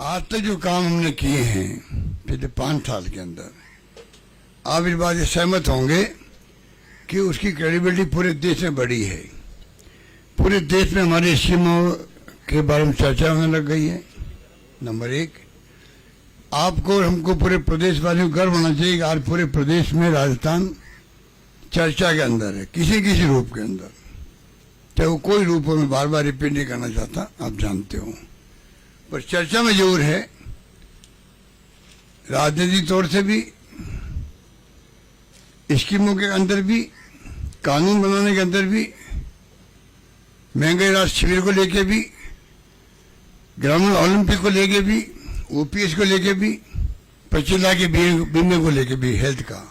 आज तक जो काम हमने किए हैं पिछले 5 साल के अंदर, आप इस बात से सहमत होंगे कि उसकी क्रेडिबिलिटी पूरे देश में बढ़ी है। पूरे देश में हमारे स्कीमों के बारे में चर्चा होने लग गई है। नंबर 1, आपको और हमको पूरे प्रदेश वासियों को गर्व होना चाहिए कि आज पूरे प्रदेश में राजस्थान चर्चा के अंदर है, किसी किसी रूप के अंदर, चाहे वो कोई रूप हो। मैं बार बार रिपीट नहीं करना चाहता, आप जानते हो, पर चर्चा में जरूर है। राजनीतिक तौर से भी, स्कीमों के अंदर भी, कानून बनाने के अंदर भी, महंगाई राष्ट्र शिविर को लेके भी, ग्रामीण ओलंपिक को लेके भी, ओपीएस को लेके भी, 25 लाख के बीमे को लेके भी, हेल्थ का,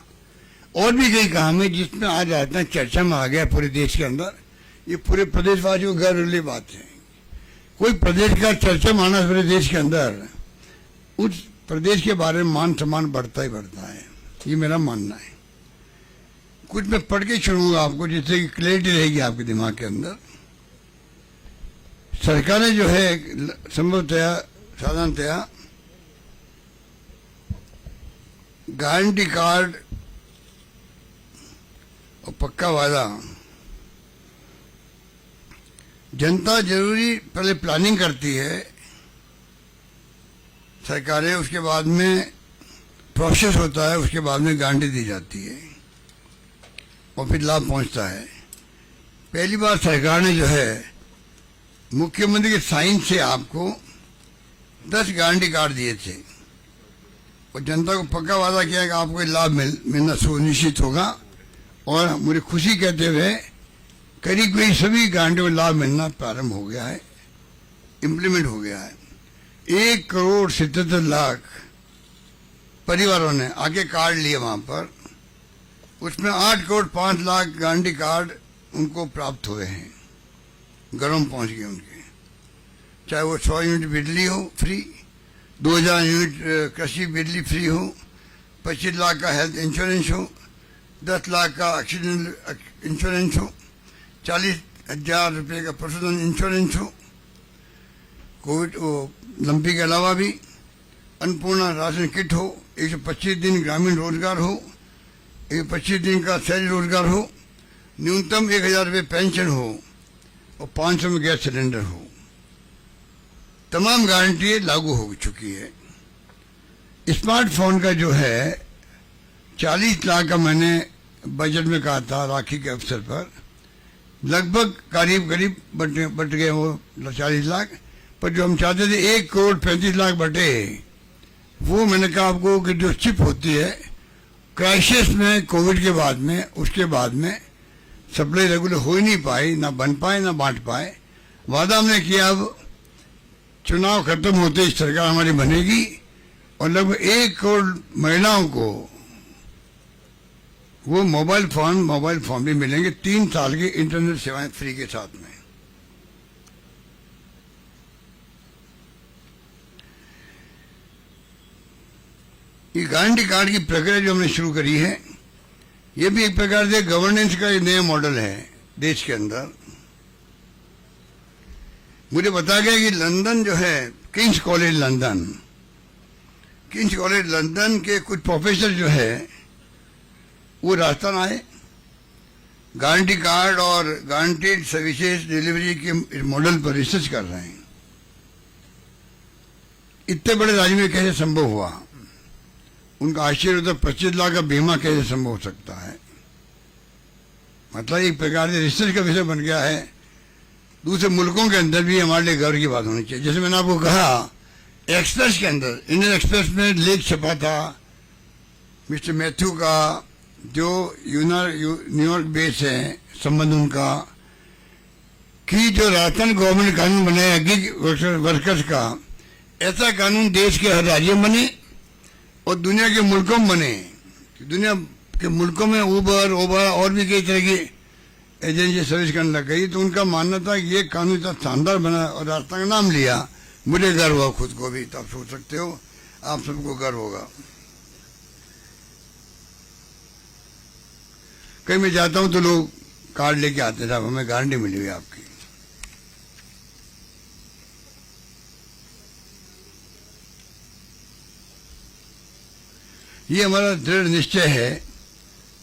और भी कई काम है जिसमें आज राजस्थान चर्चा में आ गया पूरे देश के अंदर। ये पूरे प्रदेशवासियों को गर्व वाली बात है। कोई प्रदेश का चर्चा में आना पूरे देश के अंदर, उस प्रदेश के बारे में मान सम्मान बढ़ता ही बढ़ता है। ये मेरा मानना है। कुछ मैं पढ़ के छोड़ूंगा आपको, जिससे कि क्लैरिटी रहेगी आपके दिमाग के अंदर। सरकार ने जो है संभवतया साधारणतया गारंटी कार्ड और पक्का वादा, जनता जरूरी पहले प्लानिंग करती है सरकारें, उसके बाद में प्रोसेस होता है, उसके बाद में गारंटी दी जाती है और फिर लाभ पहुंचता है। पहली बार सरकार ने जो है मुख्यमंत्री के साइन से आपको 10 गारंटी कार्ड दिए थे और जनता को पक्का वादा किया कि आपको लाभ मिलना सुनिश्चित होगा। और मुझे खुशी कहते हुए करीब करीब सभी गारंटी को लाभ मिलना प्रारंभ हो गया है, इम्प्लीमेंट हो गया है। 1,77,00,000 परिवारों ने आके कार्ड लिए वहां पर, उसमें 8,05,00,000 गारंटी कार्ड उनको प्राप्त हुए हैं, घरों में पहुंच गए उनके। चाहे वो 100 यूनिट बिजली हो फ्री, 2,000 यूनिट कृषि बिजली फ्री हो, 25 लाख का हेल्थ इंश्योरेंस हो, 10 लाख का एक्सीडेंट इंश्योरेंस हो, 40,000 रुपये का पशुधन इंश्योरेंस हो, कोविड लंपी के अलावा भी अन्नपूर्णा राशन किट हो, 125 दिन ग्रामीण रोजगार हो, 125 दिन का शहरी रोजगार हो, न्यूनतम 1,000 रुपये पेंशन हो और 500 में गैस सिलेंडर हो। तमाम गारंटी लागू हो चुकी है। स्मार्टफोन का जो है 40 लाख का मैंने बजट में कहा था राखी के अवसर पर, लगभग करीब करीब बट गए वो 40 लाख, पर जो हम चाहते थे 1,35,00,000 बटे, वो मैंने कहा आपको कि जो चिप होती है क्राइसिस में, कोविड के बाद में, उसके बाद में सप्लाई रेगुलर हो ही नहीं पाई, ना बन पाए ना बांट पाए। वादा हमने किया अब चुनाव खत्म होते ही सरकार हमारी बनेगी और लगभग 1 करोड़ महिलाओं को वो मोबाइल फोन भी मिलेंगे 3 साल की इंटरनेट सेवाएं फ्री के साथ में। ये गारंटी कार्ड की प्रक्रिया जो हमने शुरू करी है, ये भी एक प्रकार से गवर्नेंस का एक नया मॉडल है देश के अंदर। मुझे बताया गया कि लंदन जो है, किंग्स कॉलेज लंदन के कुछ प्रोफेसर जो है वो राजस्थान आए, गारंटी कार्ड और गारंटीड सर्विसेज डिलीवरी के मॉडल पर रिसर्च कर रहे हैं। इतने बड़े राज्य में कैसे संभव हुआ? उनका आश्चर्य होता, 25 लाख का बीमा कैसे संभव हो सकता है? मतलब एक प्रकार से रिसर्च का विषय बन गया है। दूसरे मुल्कों के अंदर भी हमारे लिए गर्व की बात होनी चाहिए। जैसे मैंने आपको कहा, एक्सप्रेस के अंदर, इंडियन एक्सप्रेस में लेख छपा था मिस्टर मैथ्यू का, जो न्यूयॉर्क बेस है संबंध उनका, कि जो राजस्थान गवर्नमेंट कानून बनाया गिग वर्कर्स का, ऐसा कानून देश के हर राज्य में बने और दुनिया के मुल्कों में बने। दुनिया के मुल्कों में उबर और भी कई तरह की एजेंसी सर्विस करने लग गई, तो उनका मानना था कि ये कानून इतना शानदार बना और राजस्थान का नाम लिया। मुझे गर्व हुआ खुद को भी, तो आप सोच सकते हो आप सबको गर्व होगा। कहीं मैं जाता हूं तो लोग कार्ड लेके आते थे, हमें गारंटी मिली हुई आपकी। ये हमारा दृढ़ निश्चय है।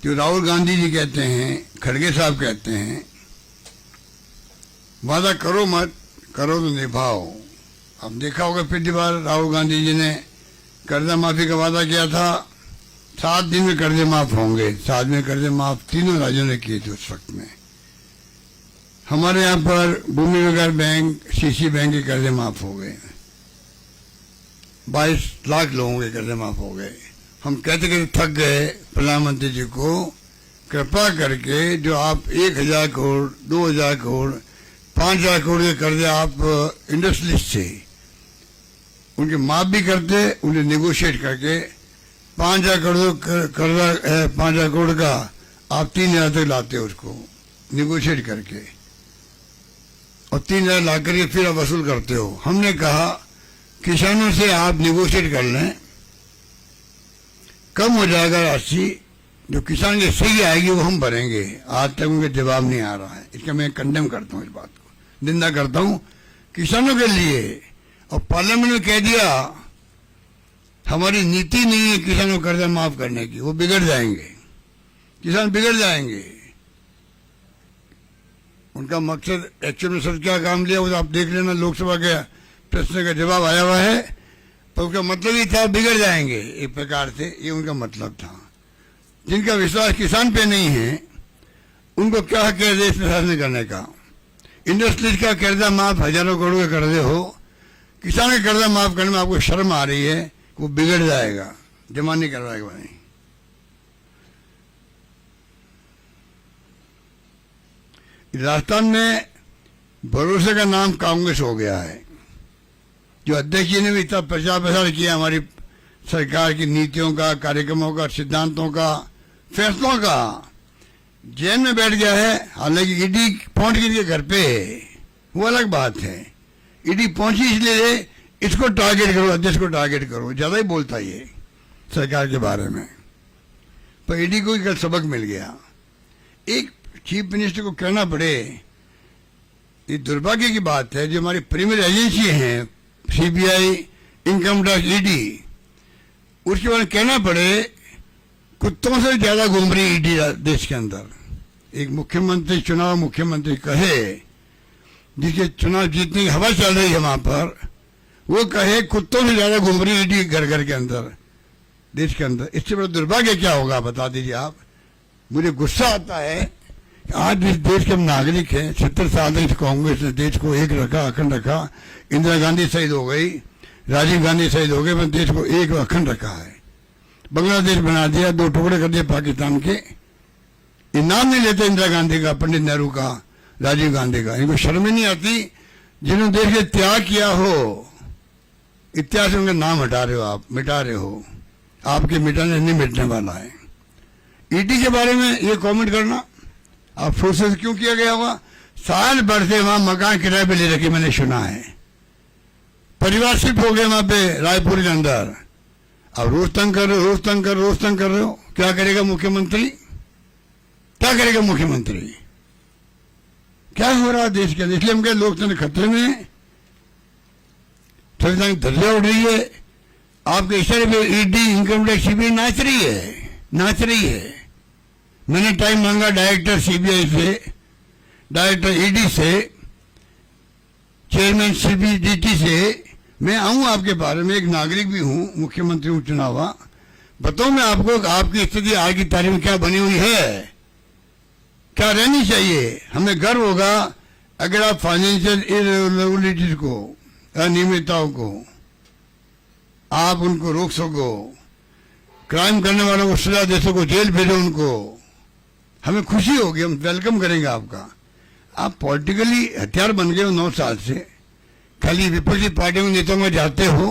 जो राहुल गांधी जी कहते हैं, खड़गे साहब कहते हैं, वादा करो मत, करो तो निभाओ। अब देखा होगा पिछली बार राहुल गांधी जी ने कर्जा माफी का वादा किया था, 7 दिन में कर्जे माफ होंगे। 7 दिन में कर्जे माफ तीनों राज्यों ने किए थे उस वक्त में। हमारे यहाँ पर भूमि विकास बैंक, सीसी बैंक के कर्जे माफ हो गए, 22 लाख लोगों के कर्जे माफ हो गए। हम कहते कहते थक गए प्रधानमंत्री जी को, कृपा करके जो आप 1000 करोड़, 2000 करोड़, 5000 करोड़ के कर्जे आप इंडस्ट्रियलिस्ट से उनके माफ भी करते, उन्हें नेगोशिएट करके 5000 करोड़ कर्जा है, 5000 करोड़ का आप 3000 तक लाते उसको नेगोशिएट करके, और 3000 ला करके फिर आप वसूल करते हो। हमने कहा किसानों से आप नेगोशिएट कर लें, कम हो जाएगा राशि, जो किसान की सही आएगी वो हम भरेंगे। आज तक उनके जवाब नहीं आ रहा है। इसका मैं कंडेम करता हूँ, इस बात को निंदा करता हूँ किसानों के लिए। और पार्लियामेंट में कह दिया हमारी नीति नहीं है किसानों को कर्जा माफ करने की, वो बिगड़ जाएंगे, किसान बिगड़ जाएंगे। उनका मकसद एक्चुअल में सर क्या काम लिया वो आप देख लेना, लोकसभा के प्रश्न का जवाब आया हुआ है, पर उसका मतलब ही था बिगड़ जाएंगे। एक प्रकार से ये उनका मतलब था। जिनका विश्वास किसान पे नहीं है उनको क्या हक है देश में शासन करने का। इंडस्ट्रीज का कर्जा माफ, हजारों करोड़ के कर्जे हो, किसान का कर्जा माफ करने में आपको शर्म आ रही है, वो बिगड़ जाएगा, जमा नहीं करवाएगा नहीं। राजस्थान में भरोसे का नाम कांग्रेस हो गया है। जो अध्यक्ष जी ने भी इतना प्रचार प्रसार किया हमारी सरकार की नीतियों का, कार्यक्रमों का, सिद्धांतों का, फैसलों का, जेल में बैठ गया है। हालांकि ईडी पहुंच गई घर पे, वो अलग बात है। ईडी पहुंची इसलिए इसको टारगेट करो, अध्यक्ष को टारगेट करो, ज्यादा ही बोलता ये सरकार के बारे में। पर ईडी को कल सबक मिल गया। एक चीफ मिनिस्टर को कहना पड़े, ये दुर्भाग्य की बात है। जो हमारी प्रीमियर एजेंसी हैं, सीबीआई, इनकम टैक्स, ईडी, उसके बारे में कहना पड़े कुत्तों से ज्यादा घूम रही ईडी देश के अंदर। एक मुख्यमंत्री, चुनाव मुख्यमंत्री कहे, जिसके चुनाव जीतने की हवा चल रही है वहां पर, वो कहे कुत्तों से ज्यादा घूम रही ईडी घर घर के अंदर, देश के अंदर। इससे बड़ा दुर्भाग्य क्या होगा बता दीजिए आप। मुझे गुस्सा आता है आज इस देश के हम नागरिक हैं। 70 साल तक कांग्रेस ने देश को एक रखा, अखंड रखा। इंदिरा गांधी शहीद हो गई, राजीव गांधी शहीद हो गए, पर देश को एक अखंड रखा है। बांग्लादेश बना दिया, 2 टुकड़े कर दिए पाकिस्तान के। ये नाम नहीं लेते इंदिरा गांधी का, पंडित नेहरू का, राजीव गांधी का। इनको शर्म ही नहीं आती जिन्होंने देश के त्याग किया हो। इतिहास में उनका नाम हटा रहे हो आप, मिटा रहे हो। आपके मिटाने नहीं मिटने वाला है। ईडी के बारे में ये कमेंट करना आप सोच क्यों किया गया होगा। साल भर से वहां मकान किराए पे ले रखे, मैंने सुना है। परिवार शिफ्ट हो गए वहां पे रायपुर के अंदर। अब रोज तंग कर रहे हो, रोज तंग कर, रोज तंग कर रहे हो। क्या करेगा मुख्यमंत्री, क्या करेगा मुख्यमंत्री? क्या हो रहा है देश के अंदर? इसलिए हम कहे लोकतंत्र खतरे में है, संविधान की धज्जियां उड़ रही है। आपके इशारे पे ईडी, इनकम टैक्स, सीबीआई नाच रही है, नाच रही है। मैंने टाइम मांगा डायरेक्टर सीबीआई से, डायरेक्टर ईडी से, चेयरमैन सीबीडीटी से। मैं आऊं आपके बारे में, एक नागरिक भी हूं, मुख्यमंत्री हूं चुनावा। बताओ मैं आपको आपकी स्थिति आज की तारीख में क्या बनी हुई है, क्या रहनी चाहिए। हमें गर्व होगा अगर आप फाइनेंशियल इरेगुलरिटीज को, अनियमितताओं को आप उनको रोक सको, क्राइम करने वालों को सजा दे सको, जेल भेजो उनको। हमें खुशी होगी, हम वेलकम करेंगे आपका। आप पॉलिटिकली हथियार बन गए हो 9 साल से। खाली विपक्षी पार्टियों के नेताओं में जाते हो,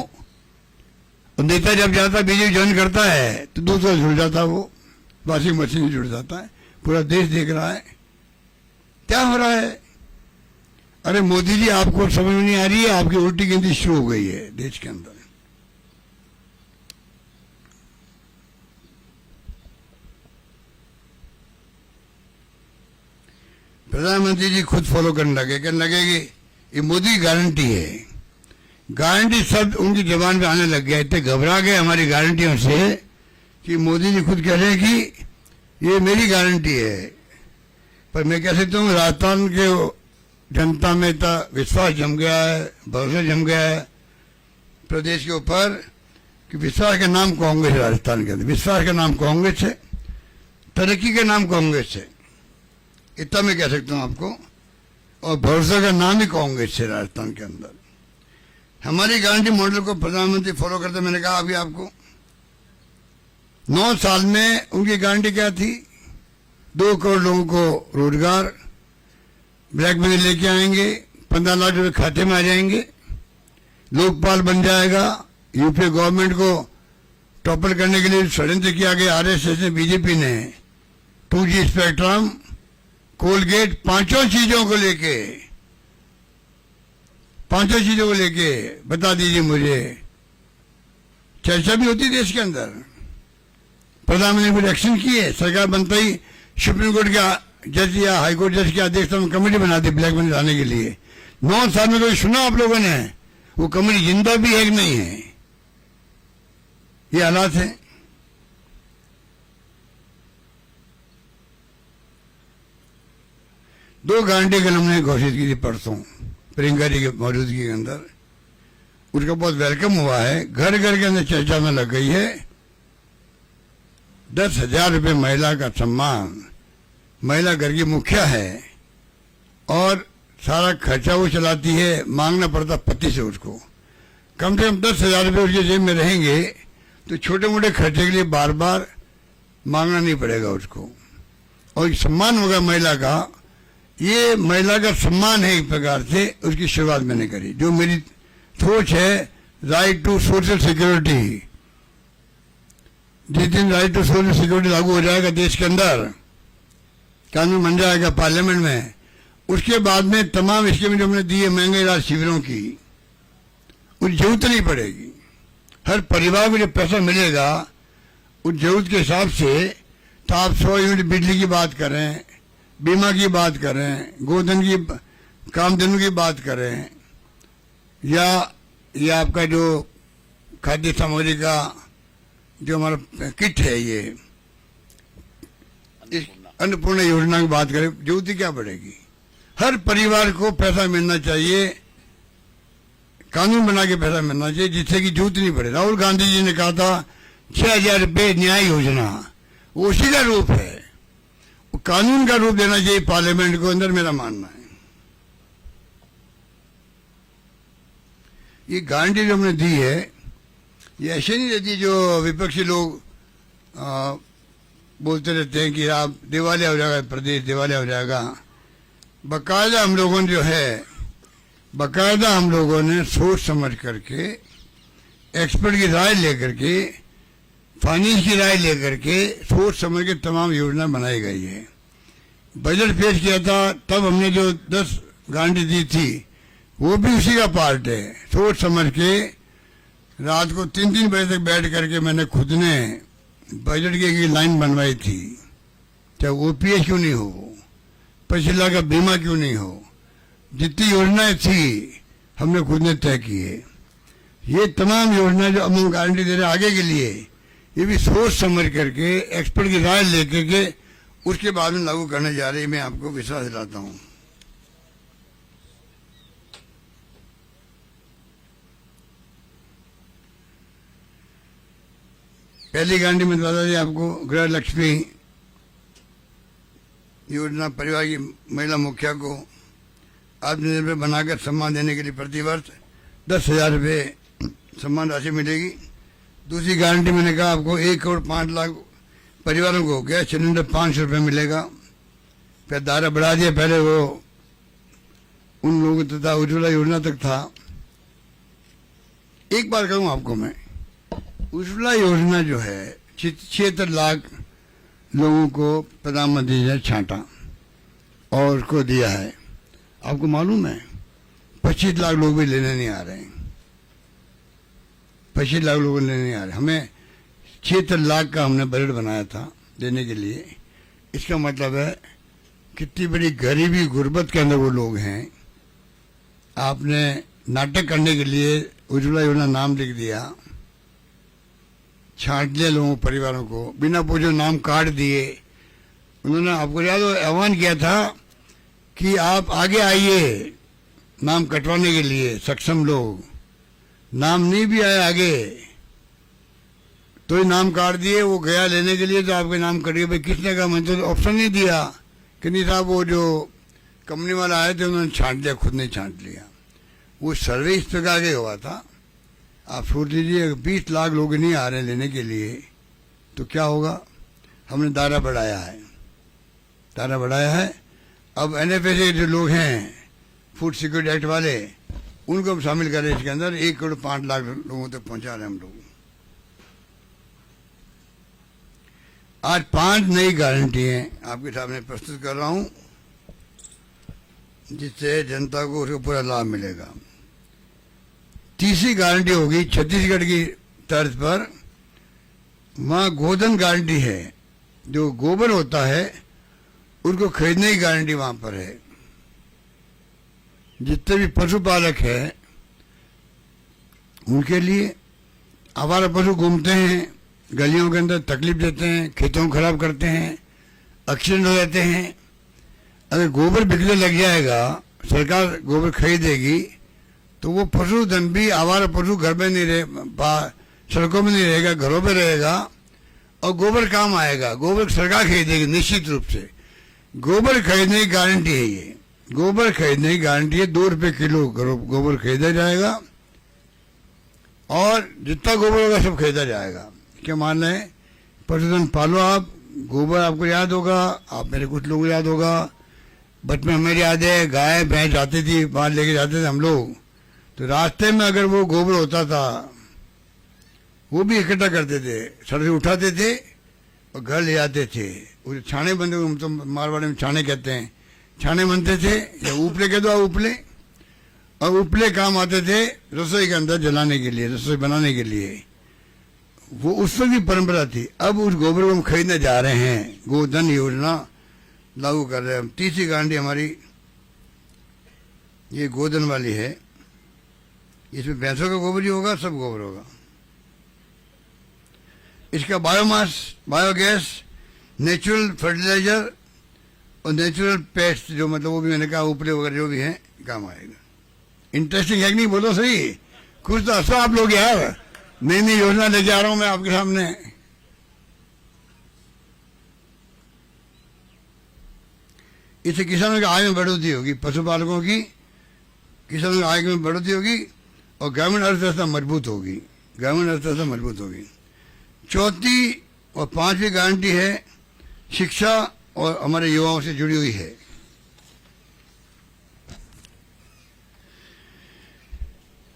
और नेता जब जाता बीजेपी ज्वाइन करता है तो दूसरा जुड़ जाता, वो वॉशिंग मशीन जुड़ जाता है। पूरा देश देख रहा है क्या हो रहा है। अरे मोदी जी, आपको समझ में नहीं आ रही है, आपकी उल्टी गिनती शुरू हो गई है देश के अंदर। प्रधानमंत्री जी खुद फॉलो करने लगे, कहने लगे कि ये मोदी की गारंटी है। गारंटी शब्द उनकी जबान पे आने लग गया, इतने घबरा गए हमारी गारंटियों से कि मोदी जी खुद कह रहे हैं कि ये मेरी गारंटी है, पर मैं कह सकता हूँ राजस्थान के जनता में तो विश्वास जम गया है, भरोसा जम गया है प्रदेश के ऊपर कि विश्वास का नाम कांग्रेस है। राजस्थान के अंदर विश्वास का नाम कांग्रेस है, तरक्की का नाम कांग्रेस है, इतना मैं कह सकता हूँ आपको। और भरोसा का नाम ही कांग्रेस है राजस्थान के अंदर। हमारी गारंटी मॉडल को प्रधानमंत्री फॉलो करते, मैंने कहा अभी आपको 9 साल में उनकी गारंटी क्या थी? 2 करोड़ लोगों को रोजगार, ब्लैक मनी लेके आएंगे, 15 लाख रुपए खाते में आ जाएंगे, लोकपाल बन जाएगा, यूपीए गवर्नमेंट को टॉपल करने के लिए षड्यंत्र किया गया आरएसएस ने, बीजेपी ने, 2G स्पेक्ट्रम, कोलगेट, पांचों चीजों को लेके बता दीजिए मुझे। चर्चा भी होती देश के अंदर, प्रधानमंत्री ने कुछ एक्शन किए, सरकार बनता ही सुप्रीम कोर्ट के जज या हाईकोर्ट जज की अध्यक्षता में कमेटी बना दी ब्लैक मनी लाने के लिए। 9 साल में कोई सुना आप लोगों ने? वो कमेटी जिंदा भी है कि नहीं है? ये हालात है। दो गारंटी कल हमने घोषित की थी परसों प्रियंका जी की मौजूदगी के अंदर, उसका बहुत वेलकम हुआ है, घर घर के अंदर चर्चा में लग गई है। 10,000 रुपये महिला का सम्मान, महिला घर की मुखिया है और सारा खर्चा वो चलाती है, मांगना पड़ता पति से उसको। कम से कम 10,000 रुपये उसके जेब में रहेंगे तो छोटे मोटे खर्चे के लिए बार बार मांगना नहीं पड़ेगा उसको, और एक सम्मान होगा महिला का। ये महिला का सम्मान है, एक प्रकार से उसकी शुरुआत मैंने करी। जो मेरी सोच है, राइट टू सोशल सिक्योरिटी, जिस दिन राइट टू सोशल सिक्योरिटी लागू हो जाएगा देश के अंदर, कानून बन जाएगा पार्लियामेंट में, उसके बाद में तमाम स्कीमें जो हमने दी है महंगाई राहत शिविरों की, उस जरूरत नहीं पड़ेगी। हर परिवार को जब पैसा मिलेगा उस जरूरत के हिसाब से, तो आप 100 यूनिट बिजली की बात करें, बीमा की बात करें, गोधन की, कामधेनु की बात करें, या ये आपका जो खाद्य सामग्री का जो हमारा किट है, ये अन्नपूर्णा योजना की बात करें, जरूरत क्या पड़ेगी? हर परिवार को पैसा मिलना चाहिए, कानून बना के पैसा मिलना चाहिए जिससे कि जरूरत नहीं पड़े। राहुल गांधी जी ने कहा था 6,000 रुपये न्याय योजना, वो उसी का रूप है, वो कानून का रूप देना चाहिए पार्लियामेंट को अंदर, मेरा मानना है। ये गारंटी जो हमने दी है, ये ऐसे नहीं रहती जो विपक्षी लोग बोलते रहते हैं कि आप दिवालिया हो जाएगा, प्रदेश दिवालिया हो जाएगा। बाकायदा हम लोगों ने जो है, बाकायदा हम लोगों ने सोच समझ करके, एक्सपर्ट की राय लेकर के, फाइनेंस की राय लेकर के, सोच समझ के तमाम योजना बनाई गई है। बजट पेश किया था तब हमने जो 10 गारंटी दी थी वो भी उसी का पार्ट है। सोच समझ के रात को 3-3 बजे तक बैठ करके मैंने खुद ने बजट की एक लाइन बनवाई थी, चाहे ओपीएस क्यों नहीं हो, 25 लाख का बीमा क्यों नहीं हो, जितनी योजनाएं थी हमने खुद ने तय की है। ये तमाम योजना जो हम गारंटी दे रहे हैं आगे के लिए, ये भी सोच समझ करके, एक्सपर्ट की राय लेकर के उसके बाद में लागू करने जा रही है। मैं आपको विश्वास दिलाता हूं। पहली गारंटी में बता दी आपको, गृह लक्ष्मी योजना, परिवार की महिला मुखिया को आत्मनिर्भर बनाकर सम्मान देने के लिए प्रतिवर्ष 10,000 रुपये सम्मान राशि मिलेगी। दूसरी गारंटी मैंने कहा आपको 1 करोड़ 5 लाख परिवारों को गैस सिलेंडर 500 रुपये मिलेगा। फिर दायरा बढ़ा दिया, पहले वो उन लोगों तथा उज्ज्वला योजना तक था। एक बार कहूँ आपको मैं, उज्ज्वला योजना जो है 76 लाख लोगों को प्रधानमंत्री ने छांटा और उसको दिया है। आपको मालूम है 25 लाख लोग भी लेने नहीं आ रहे हैं, 25 लाख लोग लेने नहीं आ रहे। हमें 76 लाख का हमने बजट बनाया था देने के लिए। इसका मतलब है कितनी बड़ी गरीबी गुर्बत के अंदर वो लोग हैं। आपने नाटक करने के लिए उज्ज्वला योजना नाम लिख दिया, छांट लिया लोगों परिवारों को, बिना पूछे नाम काट दिए। उन्होंने, आपको याद हो, आह्वान किया था कि आप आगे आइए नाम कटवाने के लिए, सक्षम लोग। नाम नहीं भी आए आगे तो ही नाम काट दिए। वो गया लेने के लिए तो आपके नाम कट गए। भाई किसने कहा? मैंने तो ऑप्शन नहीं दिया कि नहीं साहब, वो जो कंपनी वाला आए थे उन्होंने छांट लिया, खुद नहीं छांट लिया। वो सर्वे इस प्रकार के हुआ था। आप सोच लीजिए 20 लाख लोग नहीं आ रहे लेने के लिए तो क्या होगा। हमने दायरा बढ़ाया है, दायरा बढ़ाया है। अब NFA जो लोग हैं, फूड सिक्योरिटी एक्ट वाले, उनको हम शामिल करें इसके अंदर। 1 करोड़ 5 लाख लोगों तक पहुंचा रहे हैं हम लोग। आज 5 नई गारंटी हैं आपके सामने प्रस्तुत कर रहा हूं, जिससे जनता को उसका पूरा लाभ मिलेगा। तीसरी गारंटी होगी छत्तीसगढ़ की तर्ज पर, वहां गोधन गारंटी है। जो गोबर होता है उनको खरीदने की गारंटी वहां पर है। जितने भी पशुपालक हैं उनके लिए, आवारा पशु घूमते हैं गलियों के अंदर, तकलीफ देते हैं, खेतों को खराब करते हैं, एक्सीडेंट हो जाते हैं। अगर गोबर बिकने लग जाएगा, सरकार गोबर खरीदेगी, तो वो पशुधन भी, आवारा पशु घर में नहीं रहे, सड़कों में नहीं रहेगा, घरों में रहेगा और गोबर काम आएगा। गोबर सरकार खरीदेगी निश्चित रूप से। गोबर खरीदने की गारंटी है ये, गोबर खरीदने की गारंटी है। 2 रुपये किलो गोबर खरीदा जाएगा और जितना गोबर होगा सब खरीदा जाएगा। क्या मान रहे हैं? पशुधन पालो आप। गोबर आपको याद होगा, आप मेरे कुछ लोग याद होगा, बचपन में हमें याद है, गाय भैंस जाती थी, बाहर लेके जाते थे हम लोग, तो रास्ते में अगर वो गोबर होता था वो भी इकट्ठा करते थे, सड़क से उठाते थे और घर ले आते थे। वो छाने बनते, हम तो मारवाड़ी में छाने कहते हैं, छाने बनते थे, या उपले कह दो, उपले। और उपले काम आते थे रसोई के अंदर जलाने के लिए, रसोई बनाने के लिए। वो उस वक्त की परंपरा थी। अब उस गोबर को हम खरीदने जा रहे हैं, गोधन योजना लागू कर रहे हैं हम। तीसरी गारंटी हमारी ये गोधन वाली है। इसमें भैंसों का गोबर ही होगा, सब गोबर होगा। इसका बायोमास, बायोगैस, नेचुरल फर्टिलाइजर और नेचुरल पेस्ट, जो मतलब वो भी मैंने कहा उपले वगैरह जो भी है काम आएगा। इंटरेस्टिंग है कि नहीं? बोलो सही, कुछ तो हंसो आप लोग यार। नई नई योजना लेके आ रहा हूं मैं आपके सामने। इससे किसानों की आय में बढ़ोतरी होगी, पशुपालकों की, किसानों की आय में बढ़ोतरी होगी और ग्रामीण अर्थव्यवस्था मजबूत होगी, ग्रामीण अर्थव्यवस्था मजबूत होगी। चौथी और 5वीं गारंटी है शिक्षा और हमारे युवाओं से जुड़ी हुई है।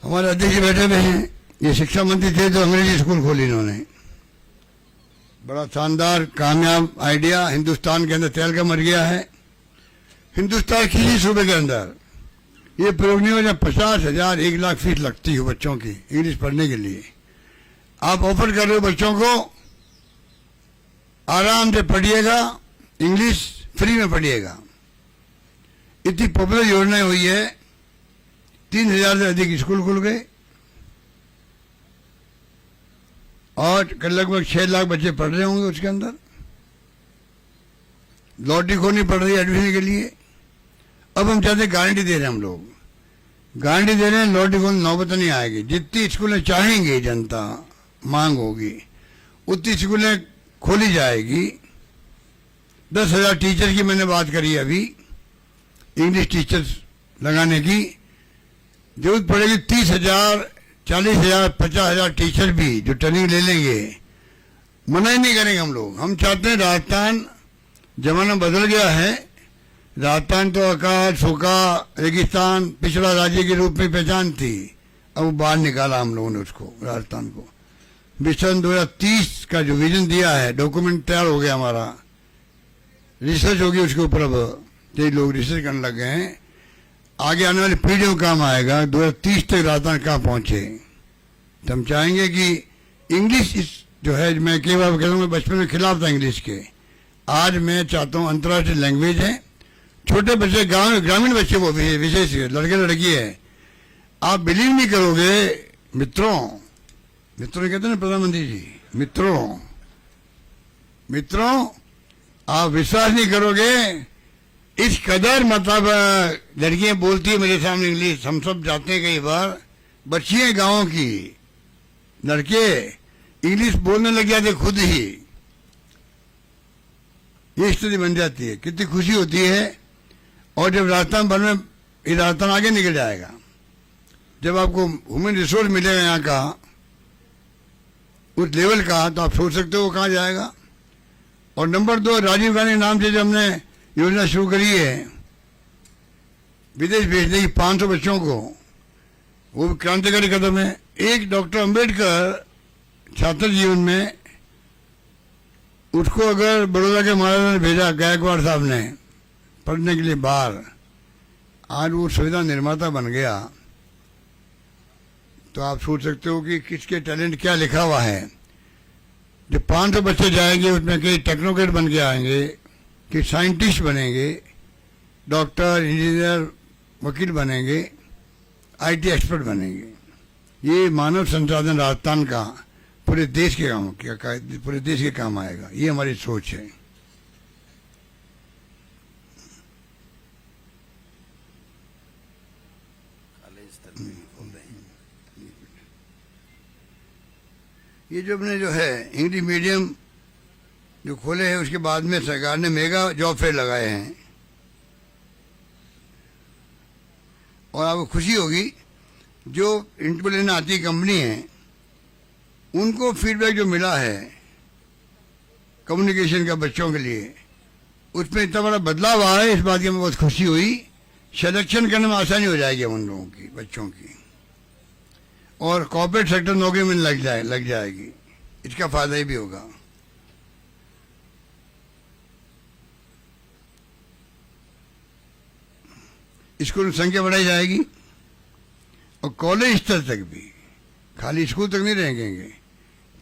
हमारे अध्यक्ष बैठे हुए हैं, ये शिक्षा मंत्री थे तो अंग्रेजी स्कूल खोली इन्होंने। बड़ा शानदार कामयाब आइडिया, हिंदुस्तान के अंदर तैल का मर गया है। हिंदुस्तान किसी सूबे के अंदर ये प्रयोग नहीं हो जाए। 50,000 1 लाख फीस लगती है बच्चों की इंग्लिश पढ़ने के लिए। आप ऑफर कर रहे हो बच्चों को, आराम से पढ़िएगा, इंग्लिश फ्री में पढ़िएगा। इतनी पॉपुलर योजना हुई है, 3,000 से अधिक स्कूल खुल गए और लगभग 6 लाख बच्चे पढ़ रहे होंगे उसके अंदर। लॉटरी खोनी पड़ रही है एडमिशन के लिए। अब हम चाहते गारंटी दे रहे हैं, हम लोग गारंटी दे रहे हैं, लॉटरी खोनी नौबत नहीं आएगी। जितनी स्कूलें चाहेंगे जनता, मांग होगी, उतनी स्कूलें खोली जाएगी। 10,000 टीचर की मैंने बात करी अभी, इंग्लिश टीचर्स लगाने की जरूरत पड़ेगी। 30,000, 40,000, 50,000 टीचर भी जो ट्रेनिंग ले लेंगे, मना ही नहीं करेंगे हम लोग। हम चाहते हैं, राजस्थान, जमाना बदल गया है। राजस्थान तो अकाल, सूखा, रेगिस्तान, पिछड़ा राज्य के रूप में पहचान थी। अब वो बाहर निकाला हम लोगों ने उसको, राजस्थान को। विजन 2030 का जो विजन दिया है, डॉक्यूमेंट तैयार हो गया हमारा, रिसर्च होगी उसके ऊपर। अब कई लोग रिसर्च करने लग गए हैं, आगे आने वाली पीढ़ियों काम आएगा। 2030 तक राजस्थान कहाँ पहुंचे। तो हम चाहेंगे कि इंग्लिश जो है, मैं कई बार कहता हूँ, बचपन में खिलाफ था इंग्लिश के। आज मैं चाहता हूँ अंतर्राष्ट्रीय लैंग्वेज है। छोटे बच्चे, ग्रामीण बच्चे, वो भी विशेष लड़के लड़की है। आप बिलीव नहीं करोगे मित्रों, मित्रों कहते हैं ना प्रधानमंत्री जी, मित्रों मित्रों आप विश्वास नहीं करोगे, इस कदर मतलब लड़कियां बोलती है मेरे सामने इंग्लिश, हम सब जाते हैं कई बार, बच्चियां गांवों की लड़के इंग्लिश बोलने लग जाते खुद ही, ये स्थिति बन जाती है, कितनी खुशी होती है। और जब राजस्थान भर में, ये राजस्थान आगे निकल जाएगा, जब आपको ह्यूमन रिसोर्स मिलेगा यहाँ का उस लेवल का, तो आप सोच सकते हो वो कहाँ जाएगा। और नंबर 2, राजीव गांधी नाम से जो हमने योजना शुरू करी है विदेश भेजने की 500 बच्चों को, वो भी क्रांतिकारी कदम है। एक डॉक्टर अंबेडकर छात्र जीवन में, उसको अगर बड़ौदा के महाराजा ने भेजा, गायकवाड़ साहब ने, पढ़ने के लिए बाहर, आज वो संविधान निर्माता बन गया, तो आप सोच सकते हो कि किसके टैलेंट क्या लिखा हुआ है। जो 500 बच्चे जाएंगे उसमें कई टेक्नोक्रेट बन के आएंगे, कि साइंटिस्ट बनेंगे, डॉक्टर, इंजीनियर, वकील बनेंगे, आईटी एक्सपर्ट बनेंगे। ये मानव संसाधन राजस्थान का पूरे देश के काम, पूरे देश के काम आएगा, ये हमारी सोच है। ये जो अपने जो है इंग्लिश मीडियम जो खोले हैं, उसके बाद में सरकार ने मेगा जॉब फेयर लगाए हैं, और आपको खुशी होगी जो इंटरव्यू लेने आती कंपनी है, उनको फीडबैक जो मिला है कम्युनिकेशन का बच्चों के लिए, उसमें इतना बड़ा बदलाव आया है, इस बात की हमें बहुत खुशी हुई। सिलेक्शन करने में आसानी हो जाएगी उन लोगों की, बच्चों की, और कॉर्पोरेट सेक्टर नौकरी में लग जाएगी, इसका फायदा ही भी होगा। स्कूल संख्या बढ़ाई जाएगी, और कॉलेज स्तर तक भी, खाली स्कूल तक नहीं रहेंगे,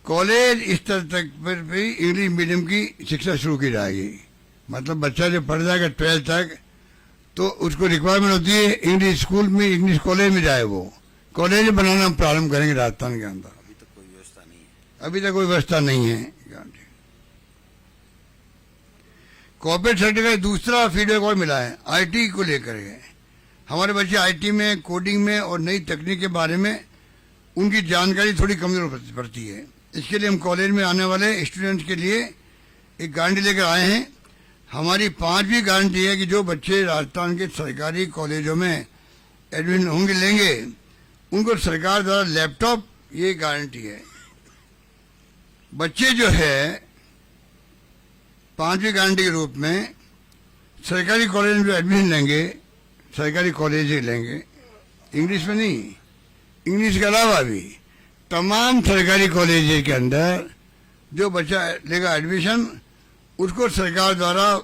कॉलेज स्तर तक पर भी इंग्लिश मीडियम की शिक्षा शुरू की जाएगी। मतलब बच्चा जब पढ़ जाएगा 12th तक, तो उसको रिक्वायरमेंट होती है इंग्लिश स्कूल में, इंग्लिश कॉलेज में जाए, वो कॉलेज बनाना हम प्रारंभ करेंगे राजस्थान के अंदर। अभी तक कोई व्यवस्था नहीं है, अभी तक कोई व्यवस्था नहीं है। कॉर्पोरेट सेक्टर का दूसरा फीडबैक और मिला है, आईटी को लेकर है। हमारे बच्चे आईटी में, कोडिंग में और नई तकनीक के बारे में उनकी जानकारी थोड़ी कमजोर पड़ती है। इसके लिए हम कॉलेज में आने वाले स्टूडेंट्स के लिए एक गारंटी लेकर आए हैं। हमारी 5वीं गारंटी है कि जो बच्चे राजस्थान के सरकारी कॉलेजों में एडमिशन होंगे, लेंगे, उनको सरकार द्वारा लैपटॉप, ये गारंटी है। बच्चे जो है 5वीं गारंटी के रूप में सरकारी कॉलेज में जो एडमिशन लेंगे, सरकारी कॉलेज ही लेंगे, इंग्लिश में नहीं, इंग्लिश के अलावा भी तमाम सरकारी कॉलेज के अंदर जो बच्चा लेगा एडमिशन, उसको सरकार द्वारा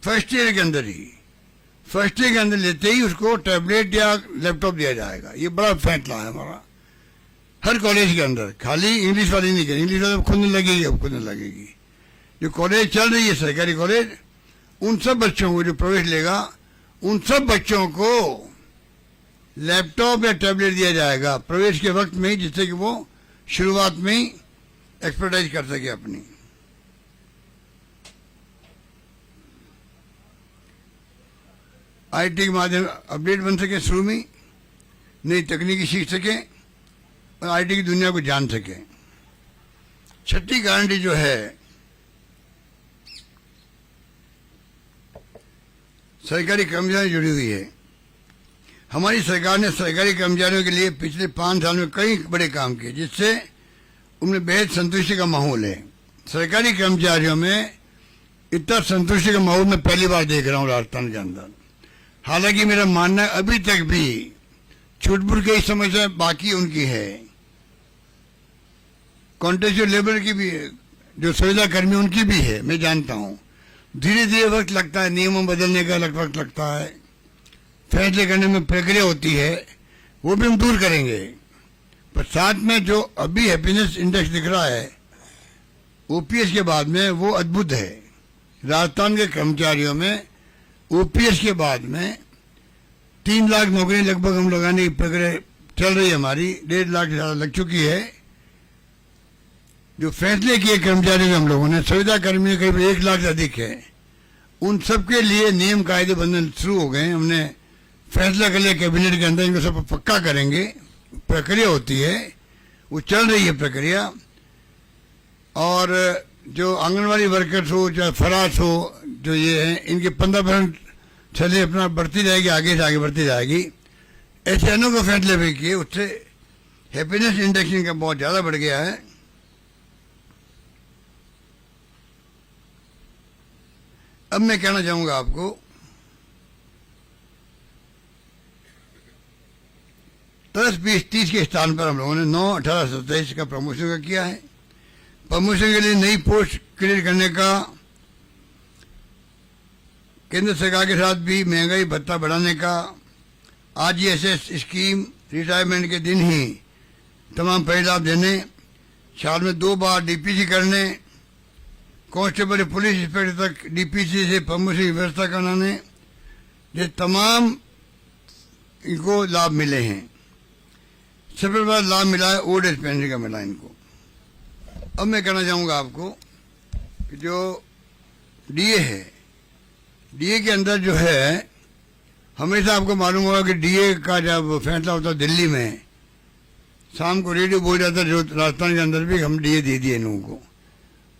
फर्स्ट ईयर के अंदर लेते ही उसको टैबलेट या लैपटॉप दिया जाएगा। ये बड़ा फैसला है हमारा, हर कॉलेज के अंदर, खाली इंग्लिश वाली नहीं करें, इंग्लिश वाले खुदने लगेगी, अब खुदने लगेगी। जो कॉलेज चल रही है सरकारी कॉलेज, उन सब बच्चों को जो प्रवेश लेगा, उन सब बच्चों को लैपटॉप या टैबलेट दिया जाएगा प्रवेश के वक्त में ही, जिससे कि वो शुरुआत में ही एक्सपर्टाइज कर सके अपनी। आईटी के माध्यम अपडेट बन सके, शुरू में नई तकनीकी सीख सके और आईटी की दुनिया को जान सके। छठी गारंटी जो है सरकारी कर्मचारी जुड़ी हुई है। हमारी सरकार ने सरकारी कर्मचारियों के लिए पिछले 5 साल में कई बड़े काम किए, जिससे उनमें बेहद संतुष्टि का माहौल है। सरकारी कर्मचारियों में इतना संतुष्टि का माहौल मैं पहली बार देख रहा हूँ राजस्थान के अंदर। हालांकि मेरा मानना है अभी तक भी छूट-बूट की समस्या बाकी उनकी है, कॉन्ट्रेक्चुअल लेबर की भी है, जो सुविधा कर्मी उनकी भी है, मैं जानता हूँ। धीरे धीरे वक्त लगता है, नियमों बदलने का वक्त लगता है, फैसले करने में प्रक्रिया होती है, वो भी हम दूर करेंगे। पर साथ में जो अभी हैप्पीनेस इंडेक्स दिख रहा है ओपीएस के बाद में, वो अद्भुत है। राजस्थान के कर्मचारियों में ओपीएस के बाद में 3 लाख नौकरी लगभग हम लगाने की प्रक्रिया चल रही है हमारी, 1.5 लाख से ज़्यादा लग चुकी है। जो फैसले किए कर्मचारियों के हम लोगों ने, संविदा कर्मियों करीब 1 लाख से अधिक है, उन सबके लिए नियम कायदे बनने शुरू हो गए। हमने फैसला कर लिया कैबिनेट के अंदर, इनको सब पक्का करेंगे। प्रक्रिया होती है, वो चल रही है प्रक्रिया। और जो आंगनवाड़ी वर्कर्स हो, चाहे फरास हो, जो ये हैं, इनके 15% चले अपना बढ़ती जाएगी, आगे से आगे बढ़ती जाएगी। ऐसे अनोखे फैसले भी किए, उससे हैप्पीनेस इंडेक्स इनका बहुत ज़्यादा बढ़ गया है। अब मैं कहना चाहूंगा आपको, 10, 20, 30 के स्थान पर हम लोगों ने 9, 18, 27 का प्रमोशन का किया है। प्रमोशन के लिए नई पोस्ट क्रिएट करने का, केंद्र सरकार के साथ भी महंगाई भत्ता बढ़ाने का, RGSS स्कीम रिटायरमेंट के दिन ही तमाम परिलाभ देने, साल में 2 बार DPC करने, कांस्टेबल पुलिस इंस्पेक्टर तक DPC से प्रमोशन की व्यवस्था कराने, ये तमाम इनको लाभ मिले हैं। सबसे बड़ा लाभ मिला है ओल्ड एज पेंशन का, मिला इनको। अब मैं कहना चाहूँगा आपको कि जो DA है, DA के अंदर जो है, हमेशा आपको मालूम होगा कि DA का जब फैसला होता दिल्ली में, शाम को रेडियो बोल जाता जो राजस्थान के अंदर भी हम DA दे दिए इन लोगों को।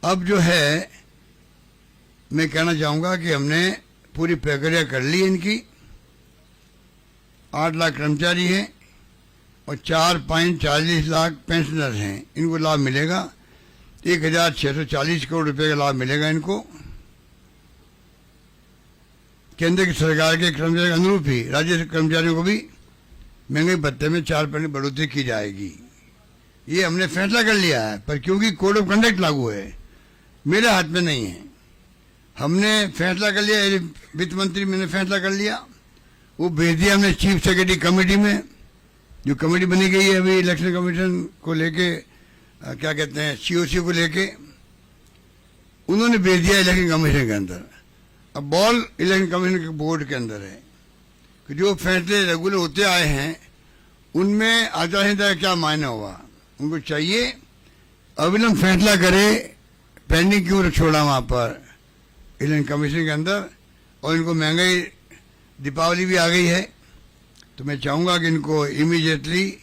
अब जो है, मैं कहना चाहूँगा कि हमने पूरी प्रक्रिया कर ली इनकी। 8 लाख कर्मचारी हैं और 4.40 लाख पेंशनर हैं, इनको लाभ मिलेगा। 1,640 करोड़ रुपए का लाभ मिलेगा इनको। केंद्र की सरकार के कर्मचारी के अनुरूप ही राज्य कर्मचारियों को भी महंगाई भत्ते में 4% बढ़ोतरी की जाएगी। ये हमने फैसला कर लिया है, पर क्योंकि कोड ऑफ कंडक्ट लागू है, मेरे हाथ में नहीं है। हमने फैसला कर लिया, वित्त मंत्री मैंने फैसला कर लिया, वो भेज दिया हमने चीफ सेक्रेटरी कमेटी में, जो कमेटी बनी गई है अभी इलेक्शन कमीशन को लेके, क्या कहते हैं, COC को लेके, उन्होंने भेज दिया इलेक्शन कमीशन के अंदर। अब बॉल इलेक्शन कमीशन के बोर्ड के अंदर है कि जो फैसले रेगुलर होते आए हैं उनमें आचार संहिता का क्या मायने हुआ। उनको चाहिए अविलंब फैसला करे, पेंडिंग क्यों छोड़ा वहाँ पर इलेक्शन कमीशन के अंदर। और इनको महंगाई, दीपावली भी आ गई है, तो मैं चाहूँगा कि इनको इमीडिएटली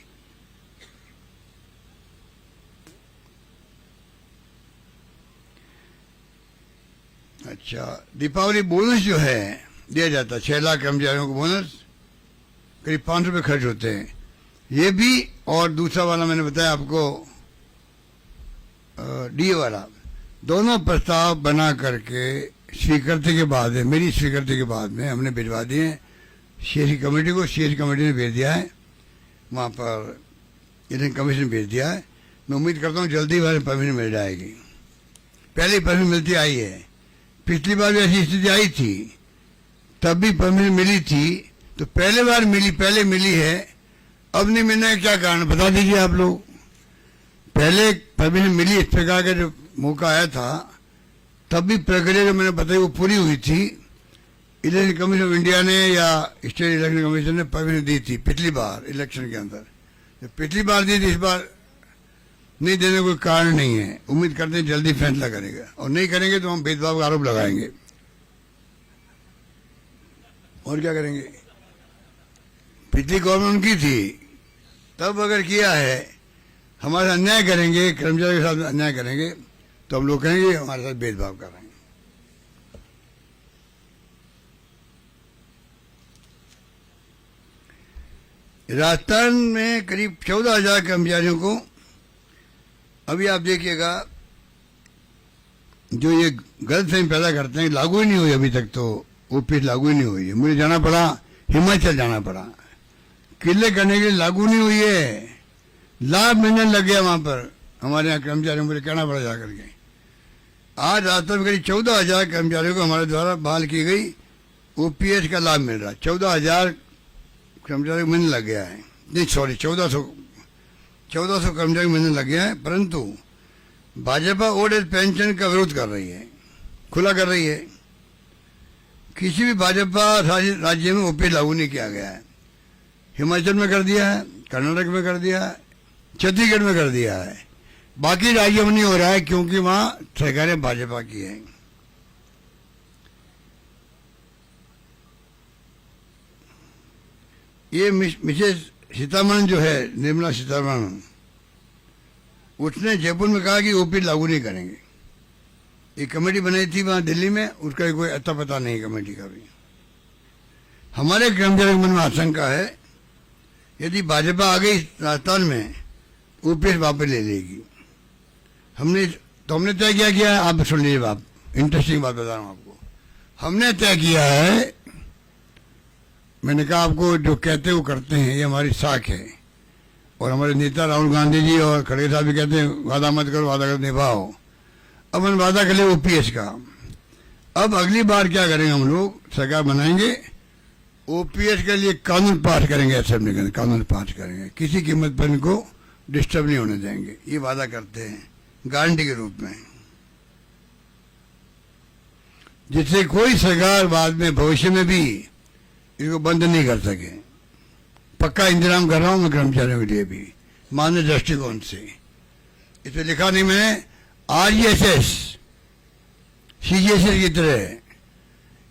दीपावली बोनस जो है दिया जाता है, 6 लाख कर्मचारियों को बोनस, करीब 5 रुपये खर्च होते हैं, ये भी। और दूसरा वाला मैंने बताया आपको, DA वाला, दोनों प्रस्ताव बना करके स्वीकृति के बाद है, मेरी स्वीकृति के बाद में हमने भिजवा दिए CSC कमेटी को। CSC कमेटी ने भेज दिया है, वहाँ पर इलेक्शन कमीशन भेज दिया है। मैं उम्मीद करता हूँ जल्दी वाले परमिशन मिल जाएगी। पहले परमिशन मिलती आई है, पिछली बार भी ऐसी स्थिति आई थी, तब भी परमिशन मिली थी। तो पहले बार मिली, पहले मिली है, अब नहीं मिलने का क्या कारण बता दीजिए आप लोग। पहले परमिशन मिली, इस प्रकार का जो मौका आया था, तब भी प्रक्रिया जो मैंने बताई वो पूरी हुई थी। इलेक्शन कमीशन ऑफ इंडिया ने या स्टेट इलेक्शन कमीशन ने परमिशन दी थी पिछली बार इलेक्शन के अंदर। जब पिछली बार दी थी, इस बार नहीं देने का कोई कारण नहीं है। उम्मीद करते हैं जल्दी फैसला करेगा, और नहीं करेंगे तो हम भेदभाव का आरोप लगाएंगे। और क्या करेंगे? पिछली गवर्नमेंट उनकी थी, तब अगर किया है, हमारे साथ अन्याय करेंगे, कर्मचारी के साथ अन्याय करेंगे, तो हम लोग कहेंगे हमारे साथ भेदभाव कर रहे हैं। राजस्थान में करीब 14,000 कर्मचारियों को, अभी आप देखिएगा, जो ये गलतफहमी पैदा करते हैं, लागू ही नहीं हुई अभी तक, तो OPS लागू ही नहीं हुई है। मुझे जाना पड़ा, हिमाचल जाना पड़ा, किले करने के लिए लागू नहीं हुई है। लाभ मिलने लग गया वहां पर, हमारे यहाँ कर्मचारियों को कहना पड़ा जाकर के। आज राजस्थान में करीब 14,000 कर्मचारियों को हमारे द्वारा बहाल की गई OPS का लाभ मिल रहा है। 14,000 कर्मचारी मिलने लग गया है, नहीं सॉरी 1400 कर्मचारी मिलने लग गया है। परंतु भाजपा ओल्ड एज पेंशन का विरोध कर रही है, खुला कर रही है। किसी भी भाजपा राज्य में OPS लागू नहीं किया गया है। हिमाचल में कर दिया है, कर्नाटक में कर दिया है, छत्तीसगढ़ में कर दिया है, बाकी राज्यों में नहीं हो रहा है क्योंकि वहां सरकारें भाजपा की है। ये मिसेस सीतारमण जो है, निर्मला सीतारमण, उसने जयपुर में कहा कि ओपी लागू नहीं करेंगे। एक कमेटी बनाई थी वहां दिल्ली में, उसका कोई अता पता नहीं कमेटी का भी। हमारे कर्मचारियों के मन में आशंका है यदि भाजपा आ गई राजस्थान में, ओपीएस वापस ले लेगी। हमने तय किया है, आप सुन लीजिए, आप इंटरेस्टिंग बात बता रहा हूं आपको। हमने तय किया है, मैंने कहा आपको जो कहते वो करते हैं, ये हमारी साख है। और हमारे नेता राहुल गांधी जी और खड़गे साहब भी कहते हैं वादा मत करो, वादा कर निभाओ। अब हम वादा कर ले ओपीएस का। अब अगली बार क्या करेंगे, हम लोग सरकार बनाएंगे, ओपीएस के लिए कानून पास करेंगे, असेंबली के कानून पास करेंगे, किसी कीमत पर इनको डिस्टर्ब नहीं होने देंगे। ये वादा करते हैं गारंटी के रूप में, जिससे कोई सरकार बाद में भविष्य में भी इनको बंद नहीं कर सके। पक्का इंतजाम कर रहा हूं मैं कर्मचारियों के लिए भी, मानवीय दृष्टिकोण से। इसमें लिखा नहीं मैंने आरजीएसएस सीजीएसएस की तरह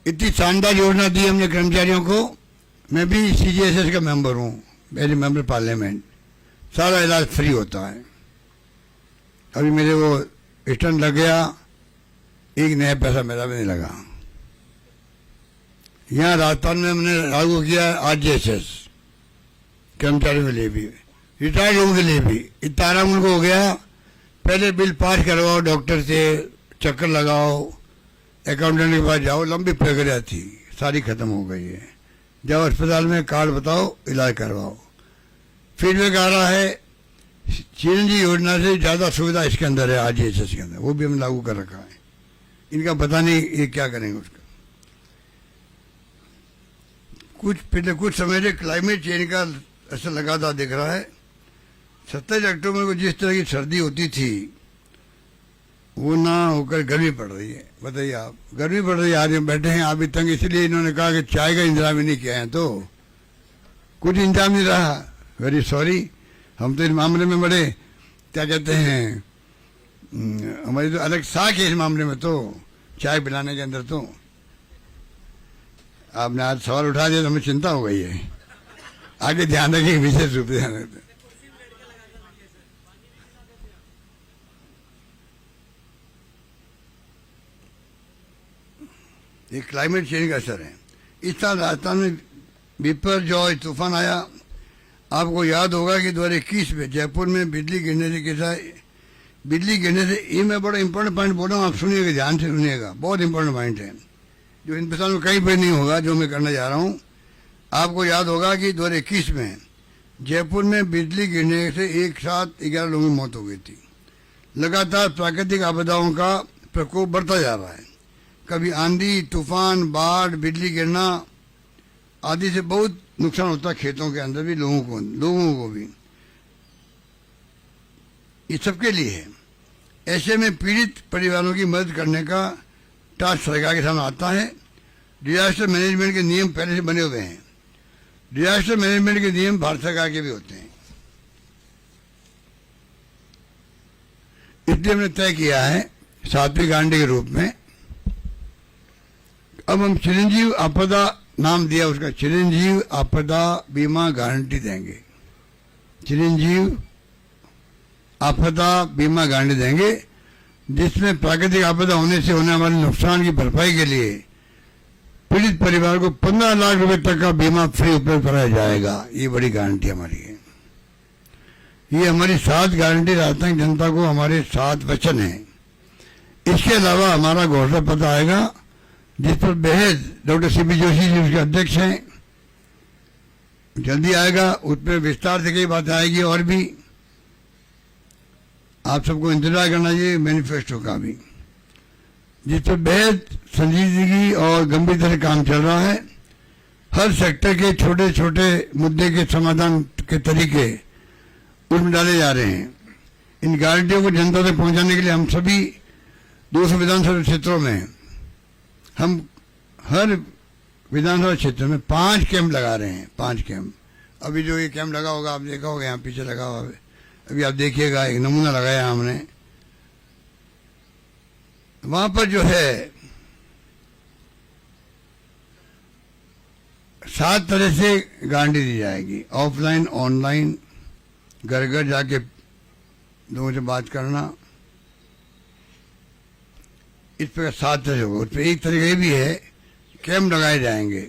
इतनी शानदार योजना दी हमने कर्मचारियों को। मैं भी सीजीएसएस का मेंबर हूं, मेरे मेंबर पार्लियामेंट। सारा इलाज फ्री होता है। अभी मेरे वो स्टैंड लग गया, एक नया पैसा मेरा भी नहीं लगा। यहाँ राजस्थान में हमने लागू किया आरजीएसएस कर्मचारियों के लिए भी, रिटायर्ड लोगों के लिए भी। इतना आराम उनको हो गया, पहले बिल पास करवाओ, डॉक्टर से चक्कर लगाओ, अकाउंटेंट के पास जाओ, लंबी प्रक्रिया थी, सारी खत्म हो गई है। जब अस्पताल में कार्ड बताओ, इलाज करवाओ। फीडबैक आ रहा है चिरंजीवी योजना से ज्यादा सुविधा इसके अंदर है, आरजीएसएस के अंदर, वो भी हमने लागू कर रखा है। इनका पता नहीं ये क्या करेंगे उसका। पिछले कुछ समय से क्लाइमेट चेंज का असर लगातार दिख रहा है। 27 अक्टूबर को जिस तरह की सर्दी होती थी वो ना होकर गर्मी पड़ रही है। बताइए आप, गर्मी पड़ रही है, आज हम बैठे हैं, आप भी तंग, इसलिए इन्होंने कहा कि चाय का इंतजाम ही नहीं किया है, तो कुछ इंतजाम नहीं रहा। वेरी सॉरी, हम तो इस मामले में बड़े क्या कहते हैं, हमारी तो अलग साख है इस मामले में, तो चाय पिलाने के अंदर। तो आपने आज सवाल उठा दिया तो हमें चिंता हो गई है। आगे ध्यान रखिए, विशेष रूप से ध्यान रखें। ये क्लाइमेट चेंज का असर है। इस साल राजस्थान में बिपरजॉय तूफान आया। आपको याद होगा कि 2021 में जयपुर में बिजली गिरने से ये मैं बड़ा इंपॉर्टेंट पॉइंट बोल रहा हूँ, आप सुनिएगा, ध्यान से सुनिएगा, बहुत इंपॉर्टेंट पॉइंट है जो हिंदुस्तान में कहीं पर नहीं होगा, जो मैं करने जा रहा हूँ। आपको याद होगा कि 2021 में जयपुर में बिजली गिरने से एक साथ 11 लोगों की मौत हो गई थी। लगातार प्राकृतिक आपदाओं का प्रकोप बढ़ता जा रहा है। कभी आंधी, तूफान, बाढ़, बिजली गिरना आदि से बहुत नुकसान होता है खेतों के अंदर भी, लोगों को भी। ये सबके लिए है। ऐसे में पीड़ित परिवारों की मदद करने का टास्क सरकार के सामने आता है। डिजास्टर मैनेजमेंट के नियम पहले से बने हुए हैं। डिजास्टर मैनेजमेंट के नियम भारत सरकार के भी होते हैं। इसलिए हमने तय किया है 7वीं गारंटी के रूप में, अब हम चिरंजीव आपदा नाम दिया उसका, चिरंजीव आपदा बीमा गारंटी देंगे। चिरंजीव आपदा बीमा गारंटी देंगे, जिसमें प्राकृतिक आपदा होने से होने वाले नुकसान की भरपाई के लिए पीड़ित परिवार को 15 लाख रुपए तक का बीमा फ्री उपलब्ध कराया जाएगा। ये बड़ी गारंटी हमारी है। ये हमारी 7 गारंटी राजस्थान की जनता को, हमारे 7 वचन हैं। इसके अलावा हमारा घोषणा पत्र आएगा जिस पर बेहद डॉक्टर सीपी जोशी जी उसके अध्यक्ष हैं, जल्दी आएगा। उसमें विस्तार से कई बातें आएगी और भी। आप सबको इंतजार करना चाहिए मैनिफेस्टो का भी, जिस पर बेहद संजीदगी और गंभीरता से काम चल रहा है। हर सेक्टर के छोटे छोटे मुद्दे के समाधान के तरीके उसमें डाले जा रहे हैं। इन गारंटियों को जनता तक पहुंचाने के लिए हम सभी 200 विधानसभा क्षेत्रों में, हम हर विधानसभा क्षेत्र में 5 कैंप लगा रहे हैं। 5 कैंप। अभी जो ये कैंप लगा होगा, आप देखा होगा, यहाँ पीछे लगा हुआ है, अभी आप देखिएगा, एक नमूना लगाया हमने, वहां पर जो है 7 तरह से गारंटी दी जाएगी। ऑफलाइन, ऑनलाइन, घर घर जाके लोगों से बात करना, इस पर 7 तरह होगा। उस पर एक तरीका ये भी है, कैंप लगाए जाएंगे।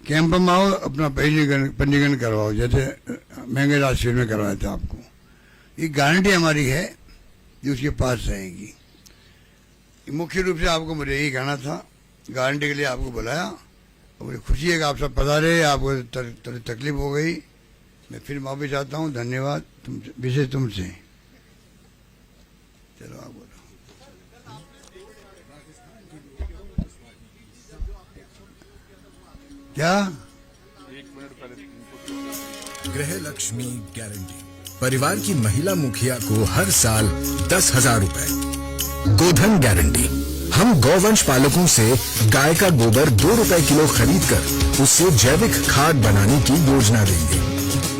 कैंप में आओ, अपना पंजीकरण करवाओ, जैसे महंगे राजस्व में करवाए थे आपको। ये गारंटी हमारी है जो उसके पास रहेगी। मुख्य रूप से आपको मुझे यही कहना था, गारंटी के लिए आपको बुलाया और मुझे खुशी है कि आप सब पधारे। आपको थोड़ी तकलीफ हो गई, मैं फिर माफी चाहता हूँ। धन्यवाद, विशेष तुमसे। चलो आप बोलो। क्या? गृह लक्ष्मी गारंटी, परिवार की महिला मुखिया को हर साल 10,000 रुपए। गोधन गारंटी, हम गौवंश पालकों से गाय का गोबर 2 रुपए किलो खरीद कर उससे जैविक खाद बनाने की योजना देंगे।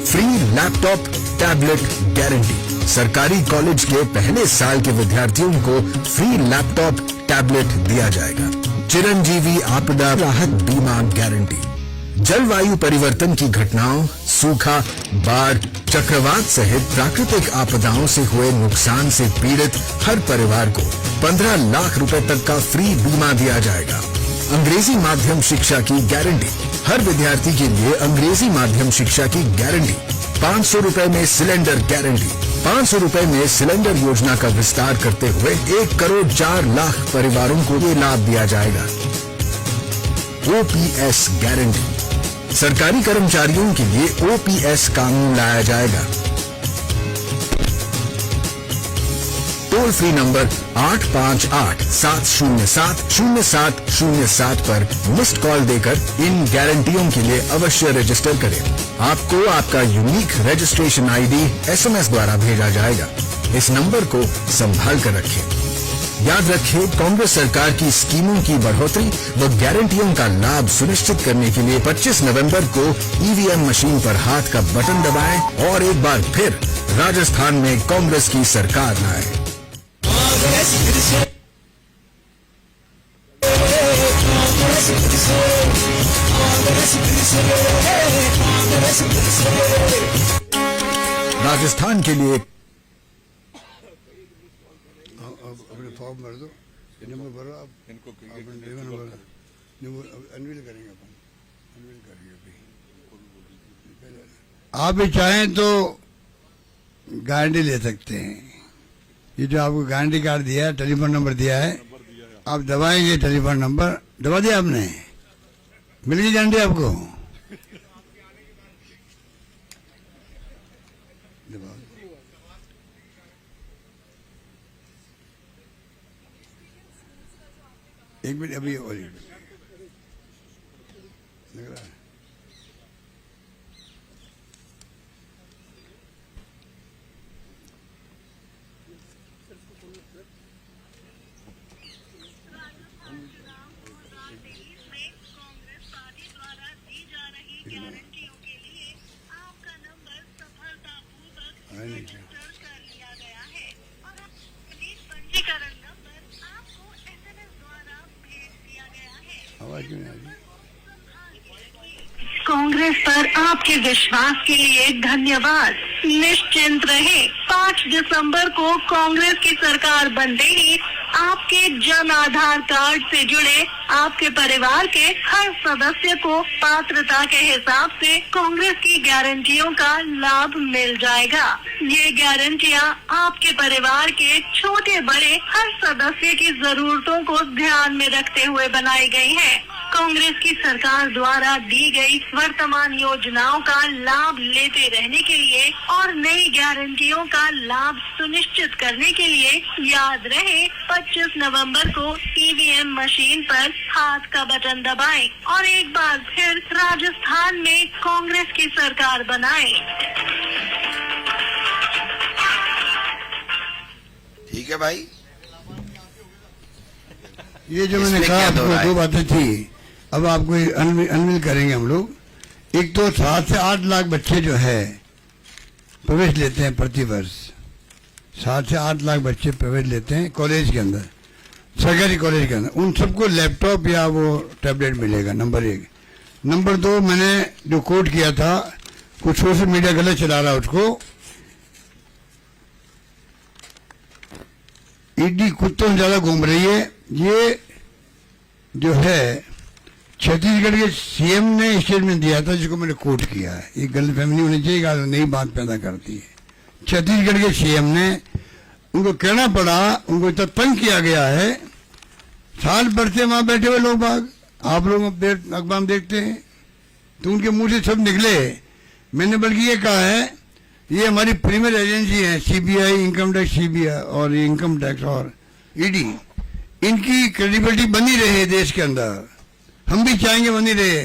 फ्री लैपटॉप टैबलेट गारंटी, सरकारी कॉलेज के पहले साल के विद्यार्थियों को फ्री लैपटॉप टैबलेट दिया जाएगा। चिरंजीवी आपदा राहत बीमा गारंटी, जलवायु परिवर्तन की घटनाओं, सूखा, बाढ़, चक्रवात सहित प्राकृतिक आपदाओं से हुए नुकसान से पीड़ित हर परिवार को 15 लाख रुपए तक का फ्री बीमा दिया जाएगा। अंग्रेजी माध्यम शिक्षा की गारंटी, हर विद्यार्थी के लिए अंग्रेजी माध्यम शिक्षा की गारंटी। 500 रुपए में सिलेंडर गारंटी, 500 रुपए में सिलेंडर योजना का विस्तार करते हुए 1 करोड़ 4 लाख परिवारों को ये लाभ दिया जाएगा। ओपीएस गारंटी, सरकारी कर्मचारियों के लिए ओपीएस कानून लाया जाएगा। टोल फ्री नंबर 858-707-0707 पर मिस्ड कॉल देकर इन गारंटियों के लिए अवश्य रजिस्टर करें। आपको आपका यूनिक रजिस्ट्रेशन आईडी एसएमएस द्वारा भेजा जाएगा। इस नंबर को संभाल कर रखें। याद रखें, कांग्रेस सरकार की स्कीमों की बढ़ोतरी व गारंटियों का लाभ सुनिश्चित करने के लिए 25 नवंबर को ईवीएम मशीन पर हाथ का बटन दबाएं और एक बार फिर राजस्थान में कांग्रेस की सरकार लाएं। राजस्थान के लिए अपने फॉर्म भर दो, नंबर भरो आप, इनको अनवील करेंगे, अपन अनवील करेंगे अभी। आप भी चाहें तो गारंटी ले सकते हैं। ये जो आपको गारंटी कार्ड दिया है, टेलीफोन नंबर दिया है, आप दबाएंगे टेलीफोन नंबर, दबा दिया आपने, मिल गई गारंटी आपको। एक मिनट, अभी और लग रहा है। गारंटियों के लिए आपका नंबर सफलतापूर्वक रजिस्टर कर लिया गया है और पंजीकरण नंबर आपको एसएमएस द्वारा भेज दिया गया है। आवाज क्यों नहीं आ रही? कांग्रेस पर आपके विश्वास के लिए धन्यवाद। निश्चिंत रहे, 5 दिसंबर को कांग्रेस की सरकार बनते ही आपके जन आधार कार्ड से जुड़े आपके परिवार के हर सदस्य को पात्रता के हिसाब से कांग्रेस की गारंटियों का लाभ मिल जाएगा। ये गारंटियां आपके परिवार के छोटे बड़े हर सदस्य की जरूरतों को ध्यान में रखते हुए बनाई गई हैं। कांग्रेस की सरकार द्वारा दी गई वर्तमान योजनाओं का लाभ लेते रहने के लिए और नई गारंटियों का लाभ सुनिश्चित करने के लिए याद रहे, 25 नवंबर को ईवीएम मशीन पर हाथ का बटन दबाएं और एक बार फिर राजस्थान में कांग्रेस की सरकार बनाएं। ठीक है भाई, ये जो मैंने कहा आपको 2 बातें थी, अब आपको अनवील करेंगे हम लोग। एक तो 7 से 8 लाख बच्चे जो है प्रवेश लेते हैं प्रति वर्ष। 7 से 8 लाख बच्चे प्रवेश लेते हैं कॉलेज के अंदर, सरकारी कॉलेज के अंदर। उन सबको लैपटॉप या वो टैबलेट मिलेगा, नंबर 1। नंबर 2, मैंने जो कोट किया था, कुछ सोशल मीडिया गलत चला रहा है उसको, ईडी कुत्तों से ज्यादा घूम रही है। ये जो है छत्तीसगढ़ के सीएम ने स्टेटमेंट दिया था, जिसको मैंने कोट किया है। ये गलत फहमी होनी चाहिए, नई बात पैदा करती है। छत्तीसगढ़ के सीएम ने, उनको कहना पड़ा, उनको इतना तंग किया गया है, साल भर से वहां बैठे हुए लोग बाग, आप लोग अखबार देखते हैं, तो उनके मुंह से सब निकले। मैंने बल्कि ये कहा है, ये हमारी प्रीमियर एजेंसी है, सीबीआई, इनकम टैक्स सीबीआई और इनकम टैक्स और ईडी, इनकी क्रेडिबिलिटी बनी रहे देश के अंदर। हम भी चाहेंगे बनी रहे,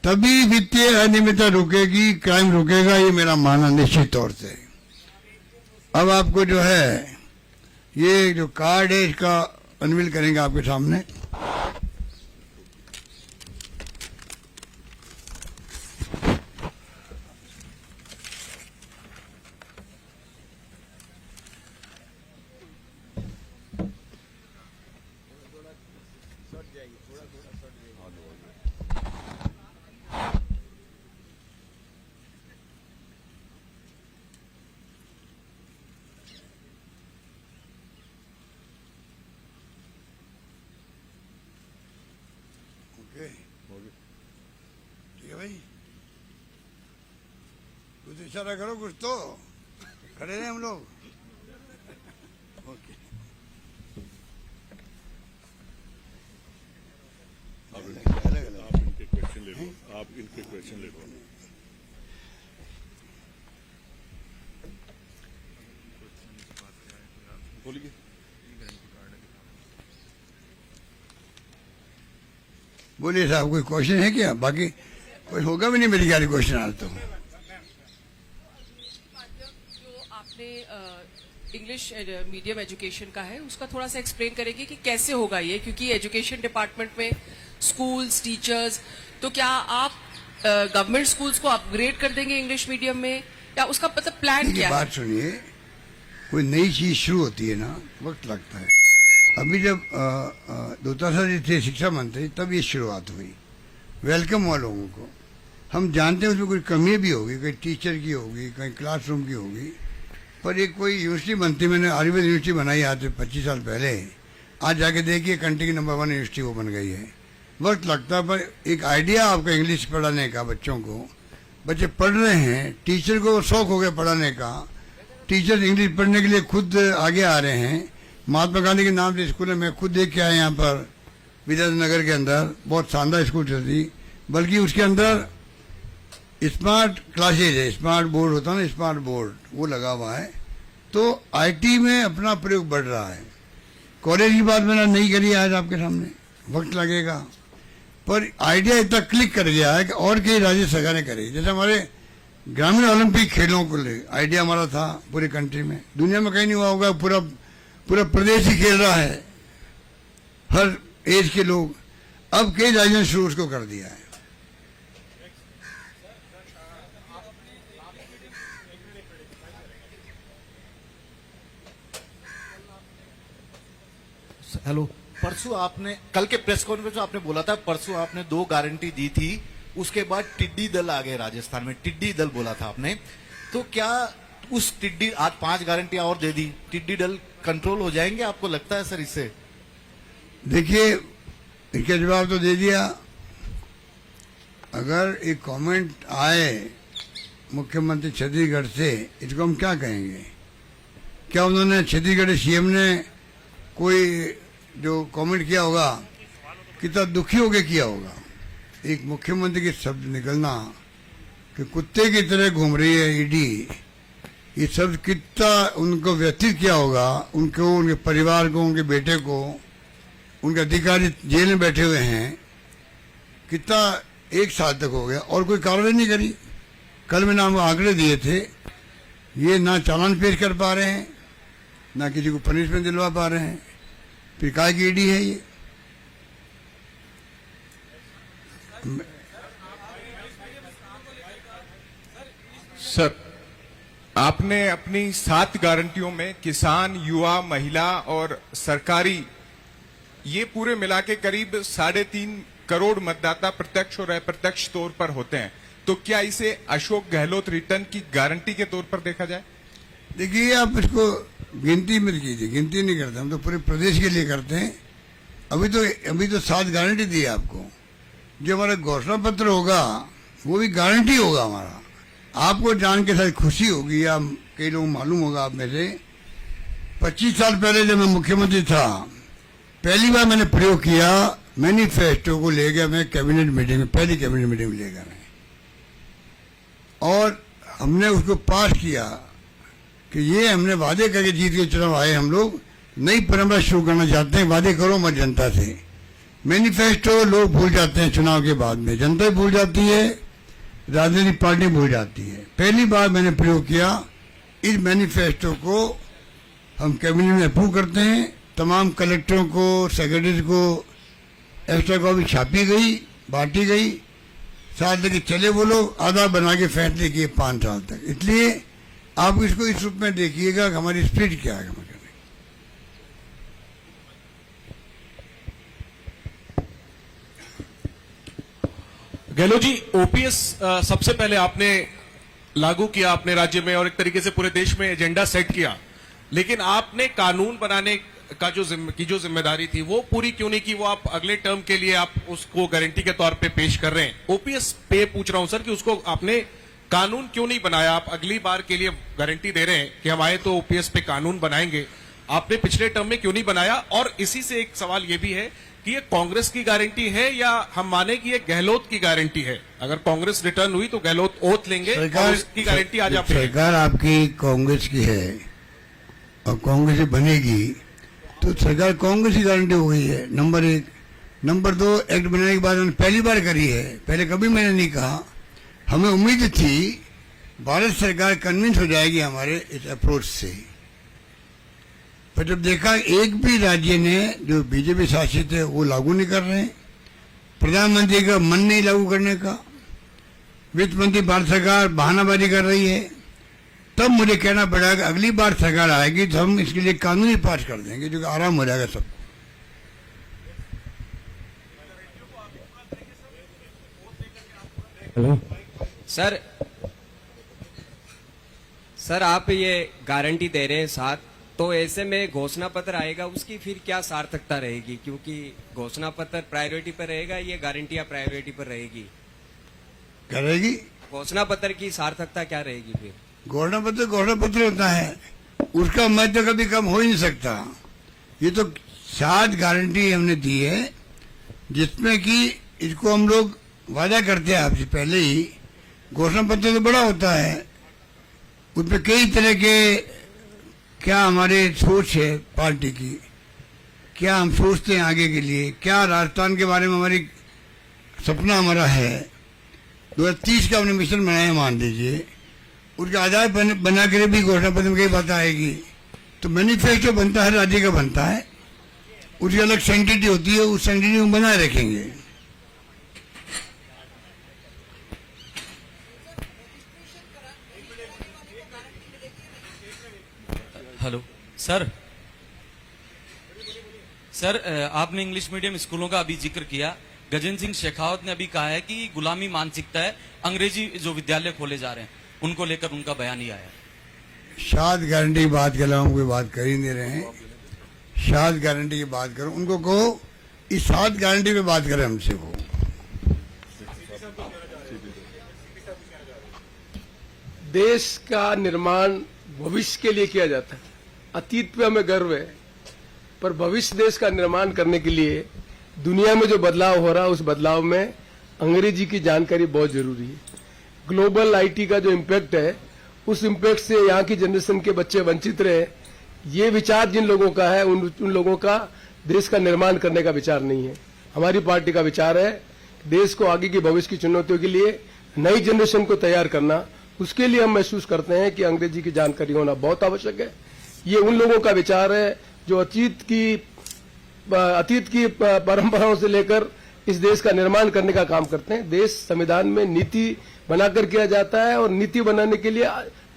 तभी वित्तीय अनियमितता रुकेगी, क्राइम रुकेगा, ये मेरा मानना निश्चित तौर से। अब आपको जो है ये जो कार्ड है, इसका अनवील करेंगे आपके सामने। ठीक है भाई, कुछ इशारा करो, कुछ तो खड़े रहे हम लोग। ओके, आप इनके क्वेश्चन ले लो, आप इनके क्वेश्चन ले लो। बोलिए। बोलिए साहब, कोई क्वेश्चन है क्या? बाकी कोई होगा भी नहीं मेरी ख्याल क्वेश्चन आज तो। जो आपने इंग्लिश मीडियम एजुकेशन का है, उसका थोड़ा सा एक्सप्लेन करेंगे कि कैसे होगा ये, क्योंकि एजुकेशन डिपार्टमेंट में स्कूल्स, टीचर्स, तो क्या आप गवर्नमेंट स्कूल्स को अपग्रेड कर देंगे इंग्लिश मीडियम में, या उसका मतलब प्लान क्या है? बात सुनिए, कोई नई चीज शुरू होती है ना, वक्त लगता है। अभी जब दोतारा जी थे शिक्षा मंत्री, तब ये शुरुआत हुई, वेलकम हुआ लोगों को। हम जानते हैं उसमें कोई कमी भी होगी, कहीं टीचर की होगी, कहीं क्लासरूम की होगी, पर एक कोई यूनिवर्सिटी बनती, मैंने आयुर्वेद यूनिवर्सिटी बनाई आज से 25 साल पहले, आज जाके देखिए कंट्री की नंबर 1 यूनिवर्सिटी वो बन गई है। वक्त लगता है, पर एक आइडिया आपका इंग्लिश पढ़ाने का, बच्चों को, बच्चे पढ़ रहे हैं, टीचर को शौक हो गया पढ़ाने का, टीचर इंग्लिश पढ़ने के लिए खुद आगे आ रहे हैं। महात्मा गांधी के नाम से स्कूल है, मैं खुद देख के आया यहाँ पर विद्यानगर के अंदर, बहुत शानदार स्कूल थी, बल्कि उसके अंदर स्मार्ट क्लासेज है, स्मार्ट बोर्ड होता है ना, स्मार्ट बोर्ड वो लगा हुआ है। तो आईटी में अपना प्रयोग बढ़ रहा है। कॉलेज की बात मैंने नहीं करी आज आपके सामने, वक्त लगेगा, पर आइडिया इतना क्लिक कर गया है कि और कई राज्य सरकारें करेगी। जैसे हमारे ग्रामीण ओलंपिक खेलों को ले आइडिया हमारा था पूरी कंट्री में, दुनिया में कहीं नहीं हुआ होगा, पूरा पूरा प्रदेश ही खेल रहा है, हर एज के लोग। अब कई राज्यों ने शुरू उसको कर दिया है। हेलो, परसों आपने, कल के प्रेस कॉन्फ्रेंस में आपने बोला था, परसों आपने 2 गारंटी दी थी, उसके बाद टिड्डी दल आ गए राजस्थान में, टिड्डी दल बोला था आपने, तो क्या उस टिड्डी, आज 5 गारंटियां और दे दी, टिड्डी दल कंट्रोल हो जाएंगे, आपको लगता है सर इससे? देखिए, इसका जवाब तो दे दिया। अगर एक कमेंट आए मुख्यमंत्री छत्तीसगढ़ से, इसको हम क्या कहेंगे? क्या उन्होंने, छत्तीसगढ़ सीएम ने कोई जो कमेंट किया होगा, कितना दुखी होकर किया होगा? एक मुख्यमंत्री के शब्द निकलना कि कुत्ते की तरह घूम रही है ईडी, ये शब्द कितना उनको व्यथित किया होगा, उनको, उनके परिवार को, उनके बेटे को, उनके अधिकारी जेल में बैठे हुए हैं, कितना 1 साल तक हो गया और कोई कार्रवाई नहीं करी। कल मैंने आपको आंकड़े दिए थे, ये ना चालान पेश कर पा रहे हैं, ना किसी को पनिशमेंट दिलवा पा रहे हैं, फिर काय की ईडी है ये? सर, आपने अपनी 7 गारंटियों में किसान, युवा, महिला और सरकारी, ये पूरे मिला के करीब 3.5 करोड़ मतदाता प्रत्यक्ष और अप्रत्यक्ष तौर पर होते हैं। तो क्या इसे अशोक गहलोत रिटर्न की गारंटी के तौर पर देखा जाए? देखिए, आप इसको गिनती मत कीजिए, गिनती नहीं करते हम तो पूरे प्रदेश के लिए करते हैं। अभी तो 7 गारंटी दी है आपको। जो हमारा घोषणा पत्र होगा वो भी गारंटी होगा हमारा। आपको जान के साथ खुशी होगी, या कई लोग मालूम होगा आप में से, 25 साल पहले जब मैं मुख्यमंत्री था, पहली बार मैंने प्रयोग किया, मैनिफेस्टो को ले गया मैं कैबिनेट मीटिंग में, पहली कैबिनेट मीटिंग में ले गया मैं, और हमने उसको पास किया कि ये हमने वादे करके जीत के चुनाव आए, हम लोग नई परंपरा शुरू करना चाहते हैं, वादे करो मत जनता से। मैनिफेस्टो लोग भूल जाते हैं चुनाव के बाद में, जनता भूल जाती है, राजनीतिक पार्टी भूल जाती है। पहली बार मैंने प्रयोग किया, इस मैनिफेस्टो को हम कैबिनेट में अप्रूव करते हैं, तमाम कलेक्टरों को, सेक्रेटरी को एक्स्ट्रा कॉपी छापी गई, बांटी गई, साथ लेके चले वो लोग, आधार बना के फैसले किए 5 साल तक। इसलिए आप इसको इस रूप में देखिएगा कि हमारी स्पिरिट क्या है। गहलोत जी, ओपीएस सबसे पहले आपने लागू किया अपने राज्य में और एक तरीके से पूरे देश में एजेंडा सेट किया, लेकिन आपने कानून बनाने का जो जिम्मेदारी थी वो पूरी क्यों नहीं की? वो आप अगले टर्म के लिए आप उसको गारंटी के तौर पे पेश कर रहे हैं। ओपीएस पे पूछ रहा हूं सर कि उसको आपने कानून क्यों नहीं बनाया? आप अगली बार के लिए गारंटी दे रहे हैं कि हम आए तो ओपीएस पे कानून बनाएंगे, आपने पिछले टर्म में क्यों नहीं बनाया? और इसी से एक सवाल ये भी है कि ये कांग्रेस की गारंटी है या हम माने कि ये गहलोत की गारंटी है? अगर कांग्रेस रिटर्न हुई तो गहलोत ओथ लेंगे और उसकी गारंटी आज आप सरकार आपकी कांग्रेस की है और कांग्रेस बनेगी तो सरकार कांग्रेस की गारंटी हो गई है, नंबर 1। नंबर 2, एक्ट बनाने के बाद मैंने पहली बार करी है, पहले कभी मैंने नहीं कहा। हमें उम्मीद थी भारत सरकार कन्विंस हो जाएगी हमारे इस अप्रोच से, पर जब देखा एक भी राज्य ने जो बीजेपी शासित है वो लागू नहीं कर रहे हैं, प्रधानमंत्री का मन नहीं लागू करने का, वित्त मंत्री भारत सरकार बहानाबाजी कर रही है, तब मुझे कहना पड़ा कि अगली बार सरकार आएगी तो हम इसके लिए कानून ही पास कर देंगे, जो कि आराम हो जाएगा सब। सर आप ये गारंटी दे रहे हैं 7, तो ऐसे में घोषणा पत्र आएगा, उसकी फिर क्या सार्थकता रहेगी? क्योंकि घोषणा पत्र प्रायोरिटी पर रहेगा, ये गारंटियां प्रायोरिटी पर रहेगी, क्या रहेगी? घोषणा पत्र की सार्थकता क्या रहेगी फिर? घोषणा पत्र होता है, उसका महत्व कभी कम हो ही नहीं सकता। ये तो 7 गारंटी हमने दी है, जिसमें कि इसको हम लोग वादा करते हैं आपसे पहले ही। घोषणा पत्र तो बड़ा होता है, उसमें कई तरह के क्या हमारे सोच है पार्टी की, क्या हम सोचते हैं आगे के लिए, क्या राजस्थान के बारे में हमारी सपना हमारा है। 2030 का हमने मिशन बनाया मान लीजिए, उसके आधार बना कर भी घोषणा पत्र में कई बात आएगी। तो मैनिफेस्टो बनता है, राज्य का बनता है, उसकी अलग सेंटिटी होती है, उस सेंटिटी को बनाए रखेंगे। हेलो सर, आपने इंग्लिश मीडियम स्कूलों का अभी जिक्र किया। गजेंद्र सिंह शेखावत ने अभी कहा है कि गुलामी मानसिकता है, अंग्रेजी जो विद्यालय खोले जा रहे हैं उनको लेकर उनका बयान ही आया। 7 गारंटी की बात के अलावा कोई बात कर ही नहीं रहे हैं। 7 गारंटी की बात करो, उनको कहो इस 7 गारंटी पे बात करें हमसे। वो देश का निर्माण भविष्य के लिए किया जाता है, अतीत पे हमें गर्व है, पर भविष्य देश का निर्माण करने के लिए दुनिया में जो बदलाव हो रहा है उस बदलाव में अंग्रेजी की जानकारी बहुत जरूरी है। ग्लोबल आईटी का जो इम्पैक्ट है, उस इम्पैक्ट से यहाँ की जनरेशन के बच्चे वंचित रहे। ये विचार जिन लोगों का है उन लोगों का देश का निर्माण करने का विचार नहीं है। हमारी पार्टी का विचार है देश को आगे की भविष्य की चुनौतियों के लिए नई जनरेशन को तैयार करना। उसके लिए हम महसूस करते हैं कि अंग्रेजी की जानकारी होना बहुत आवश्यक है। ये उन लोगों का विचार है जो अतीत की परंपराओं से लेकर इस देश का निर्माण करने का काम करते हैं। देश संविधान में नीति बनाकर किया जाता है और नीति बनाने के लिए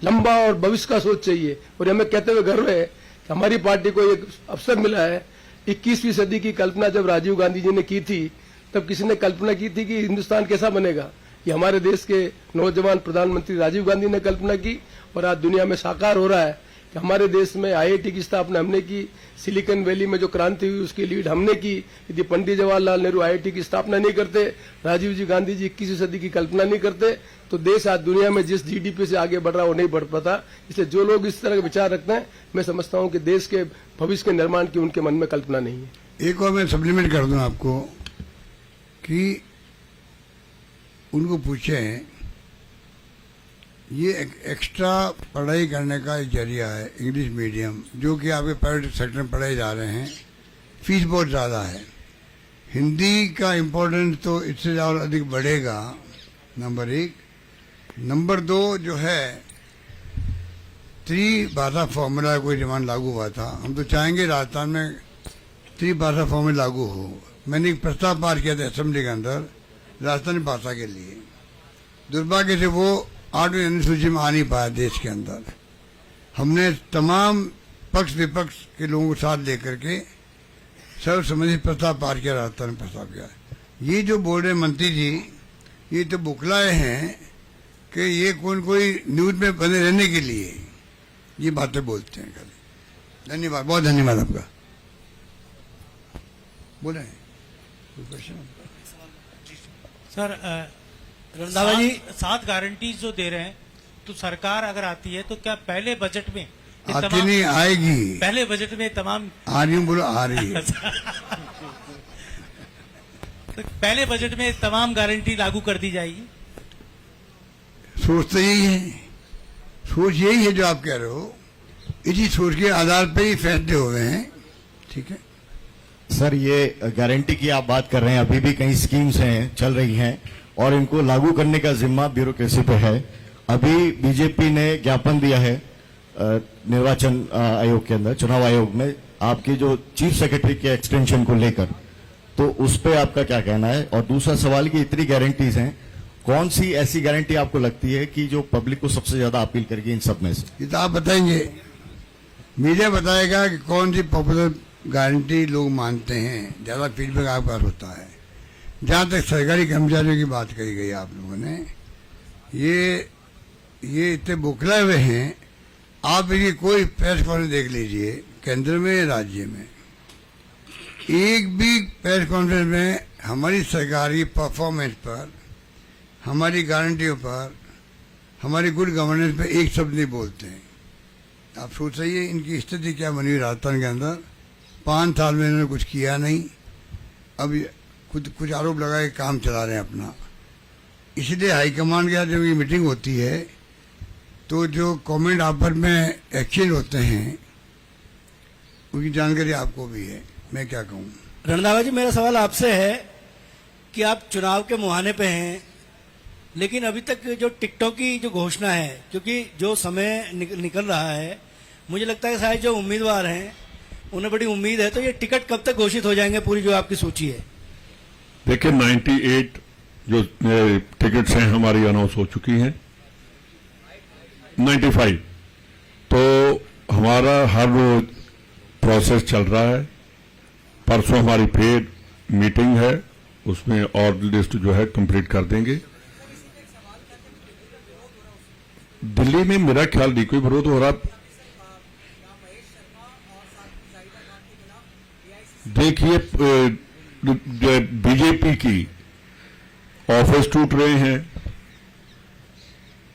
लंबा और भविष्य का सोच चाहिए। और हमें कहते हुए गर्व है कि हमारी पार्टी को एक अवसर मिला है। 21वीं सदी की कल्पना जब राजीव गांधी जी ने की थी, तब किसी ने कल्पना की थी कि हिंदुस्तान कैसा बनेगा। ये हमारे देश के नौजवान प्रधानमंत्री राजीव गांधी ने कल्पना की और आज दुनिया में साकार हो रहा है कि हमारे देश में IIT की स्थापना हमने की, सिलिकॉन वैली में जो क्रांति हुई उसकी लीड हमने की। यदि पंडित जवाहरलाल नेहरू IIT की स्थापना नहीं करते, राजीव जी गांधी जी 21वीं सदी की कल्पना नहीं करते, तो देश आज दुनिया में जिस GDP से आगे बढ़ रहा वो नहीं बढ़ पाता। इसलिए जो लोग इस तरह के विचार रखते हैं, मैं समझता हूं कि देश के भविष्य के निर्माण की उनके मन में कल्पना नहीं है। एक और मैं सप्लीमेंट कर दूं आपको कि उनको पूछें, ये एक्स्ट्रा पढ़ाई करने का एक जरिया है इंग्लिश मीडियम, जो कि आपके प्राइवेट सेक्टर में पढ़ाए जा रहे हैं। फीस बहुत ज़्यादा है। हिंदी का इम्पोर्टेंस तो इससे ज़्यादा अधिक बढ़ेगा, नंबर 1। नंबर 2 जो है त्रिभाषा फॉर्मूला कोई डिमांड लागू हुआ था। हम तो चाहेंगे राजस्थान में त्रिभाषा फॉर्मूला लागू हो। मैंने एक प्रस्ताव पास किया था असेंबली के अंदर राजस्थानी भाषा के लिए। दुर्भाग्य से वो 8वीं अनुसूची में आ नहीं पाया देश के अंदर। हमने तमाम पक्ष विपक्ष के लोगों को साथ लेकर के सर्व संबंधित प्रस्ताव पार किया, राजस्थान में प्रस्ताव किया। ये जो बोल रहे मंत्री जी, ये तो बुकलाए हैं कि ये कोई न्यूज में बने रहने के लिए ये बातें बोलते हैं खाली। धन्यवाद, बहुत धन्यवाद आपका। बोले कोई क्वेश्चन? सर रंधावा जी, 7 गारंटीज जो दे रहे हैं, तो सरकार अगर आती है तो क्या पहले बजट में आती नहीं, आएगी। पहले बजट में तमाम आ रही हूँ, बोलो आ रही है। तो पहले बजट में तमाम गारंटी लागू कर दी जाएगी? सोच तो यही है, सोच यही है जो आप कह रहे हो। इसी सोच के आधार पर ही फैसले हुए हैं। ठीक है सर, ये गारंटी की आप बात कर रहे हैं, अभी भी कई स्कीम्स हैं चल रही हैं और इनको लागू करने का जिम्मा ब्यूरोक्रेसी पे है। अभी बीजेपी ने ज्ञापन दिया है निर्वाचन आयोग के अंदर, चुनाव आयोग में, आपके जो चीफ सेक्रेटरी के एक्सटेंशन को लेकर, तो उस पे आपका क्या कहना है? और दूसरा सवाल कि इतनी गारंटीज हैं, कौन सी ऐसी गारंटी आपको लगती है कि जो पब्लिक को सबसे ज्यादा अपील करेगी इन सब में से? ये तो आप बताएंगे, मीडिया बताएगा कि कौन सी पॉपुलर गारंटी लोग मानते हैं, ज्यादा फीडबैक आपके पास होता है। जहां तक सरकारी कर्मचारियों की बात कही गई आप लोगों ने, ये इतने बुकलाए हुए हैं। आप इनकी कोई प्रेस कॉन्फ्रेंस देख लीजिए, केंद्र में या राज्य में, एक भी प्रेस कॉन्फ्रेंस में हमारी सरकार की परफॉर्मेंस पर, हमारी गारंटियों पर, हमारी गुड गवर्नेंस पे एक शब्द नहीं बोलते हैं। आप सोच रही इनकी स्थिति क्या बनी हुई राजस्थान के अंदर। 5 साल में इन्होंने कुछ किया नहीं, अब कुछ आरोप लगा के काम चला रहे हैं अपना। इसलिए हाईकमान के साथ जब ये मीटिंग होती है तो जो कमेंट आपस में एक्सचेंज होते हैं उनकी जानकारी आपको भी है। मैं क्या कहूँ? रणदावा जी, मेरा सवाल आपसे है कि आप चुनाव के मुहाने पे हैं, लेकिन अभी तक जो टिकटों की जो घोषणा है, क्योंकि जो समय निकल रहा है, मुझे लगता है शायद जो उम्मीदवार हैं उन्हें बड़ी उम्मीद है, तो ये टिकट कब तक घोषित हो जाएंगे, पूरी जो आपकी सूची है? देखिए 98 जो टिकट्स हैं हमारी अनाउंस हो चुकी हैं। 95 तो हमारा हर रोज प्रोसेस चल रहा है। परसों हमारी फिर मीटिंग है, उसमें और लिस्ट जो है कंप्लीट कर देंगे। दिल्ली में मेरा ख्याल नहीं कोई विरोध हो रहा। देखिए बीजेपी की ऑफिस टूट रहे हैं,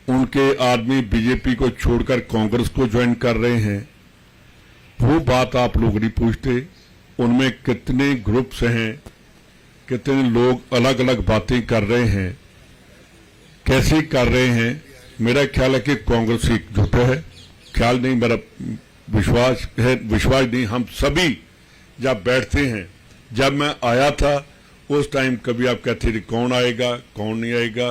उनके आदमी बीजेपी को छोड़कर कांग्रेस को ज्वाइन कर रहे हैं। वो बात आप लोग नहीं पूछते। उनमें कितने ग्रुप्स हैं, कितने लोग अलग अलग बातें कर रहे हैं, कैसे कर रहे हैं। मेरा ख्याल है कि कांग्रेस एकजुट है। ख्याल नहीं, मेरा विश्वास है, विश्वास नहीं, हम सभी जब बैठते हैं, जब मैं आया था उस टाइम कभी आप कहते थे कौन आएगा कौन नहीं आएगा,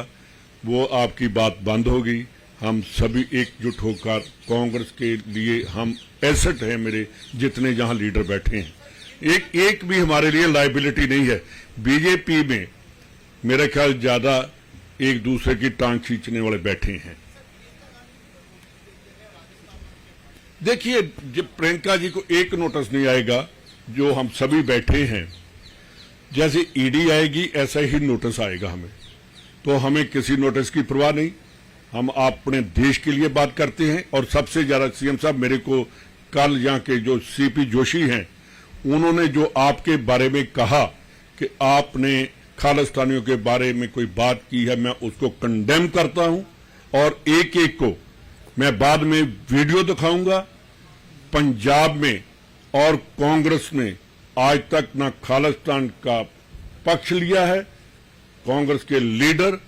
वो आपकी बात बंद होगी। हम सभी एकजुट होकर कांग्रेस के लिए हम एसेट हैं मेरे, जितने जहां लीडर बैठे हैं, एक भी हमारे लिए लायबिलिटी नहीं है। बीजेपी में मेरा ख्याल ज्यादा एक दूसरे की टांग खींचने वाले बैठे हैं। देखिए, जब प्रियंका जी को एक नोटिस नहीं आएगा, जो हम सभी बैठे हैं, जैसे ईडी आएगी ऐसा ही नोटिस आएगा हमें, तो हमें किसी नोटिस की परवाह नहीं। हम अपने देश के लिए बात करते हैं। और सबसे ज्यादा सीएम साहब, मेरे को कल यहाँ के जो सीपी जोशी हैं, उन्होंने जो आपके बारे में कहा कि आपने खालिस्तानियों के बारे में कोई बात की है, मैं उसको कंडेम करता हूं और एक एक को मैं बाद में वीडियो दिखाऊंगा। पंजाब में और कांग्रेस ने आज तक ना खालिस्तान का पक्ष लिया है। कांग्रेस के लीडर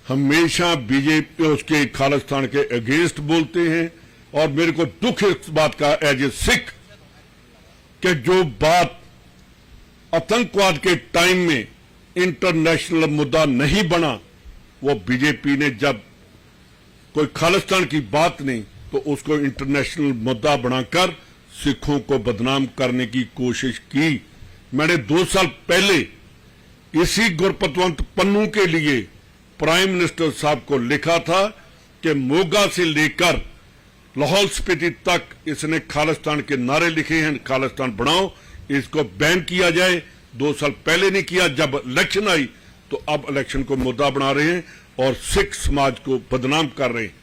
हमेशा बीजेपी उसके खालिस्तान के अगेंस्ट बोलते हैं। और मेरे को दुख इस बात का एज ए सिख कि जो बात आतंकवाद के टाइम में इंटरनेशनल मुद्दा नहीं बना, वो बीजेपी ने जब कोई खालिस्तान की बात नहीं तो उसको इंटरनेशनल मुद्दा बनाकर सिखों को बदनाम करने की कोशिश की। मैंने 2 साल पहले इसी गुरपतवंत पन्नू के लिए प्राइम मिनिस्टर साहब को लिखा था कि मोगा से लेकर लाहौल स्पीति तक इसने खालिस्तान के नारे लिखे हैं, खालिस्तान बनाओ, इसको बैन किया जाए। 2 साल पहले नहीं किया, जब इलेक्शन आई तो अब इलेक्शन को मुद्दा बना रहे हैं और सिख समाज को बदनाम कर रहे हैं।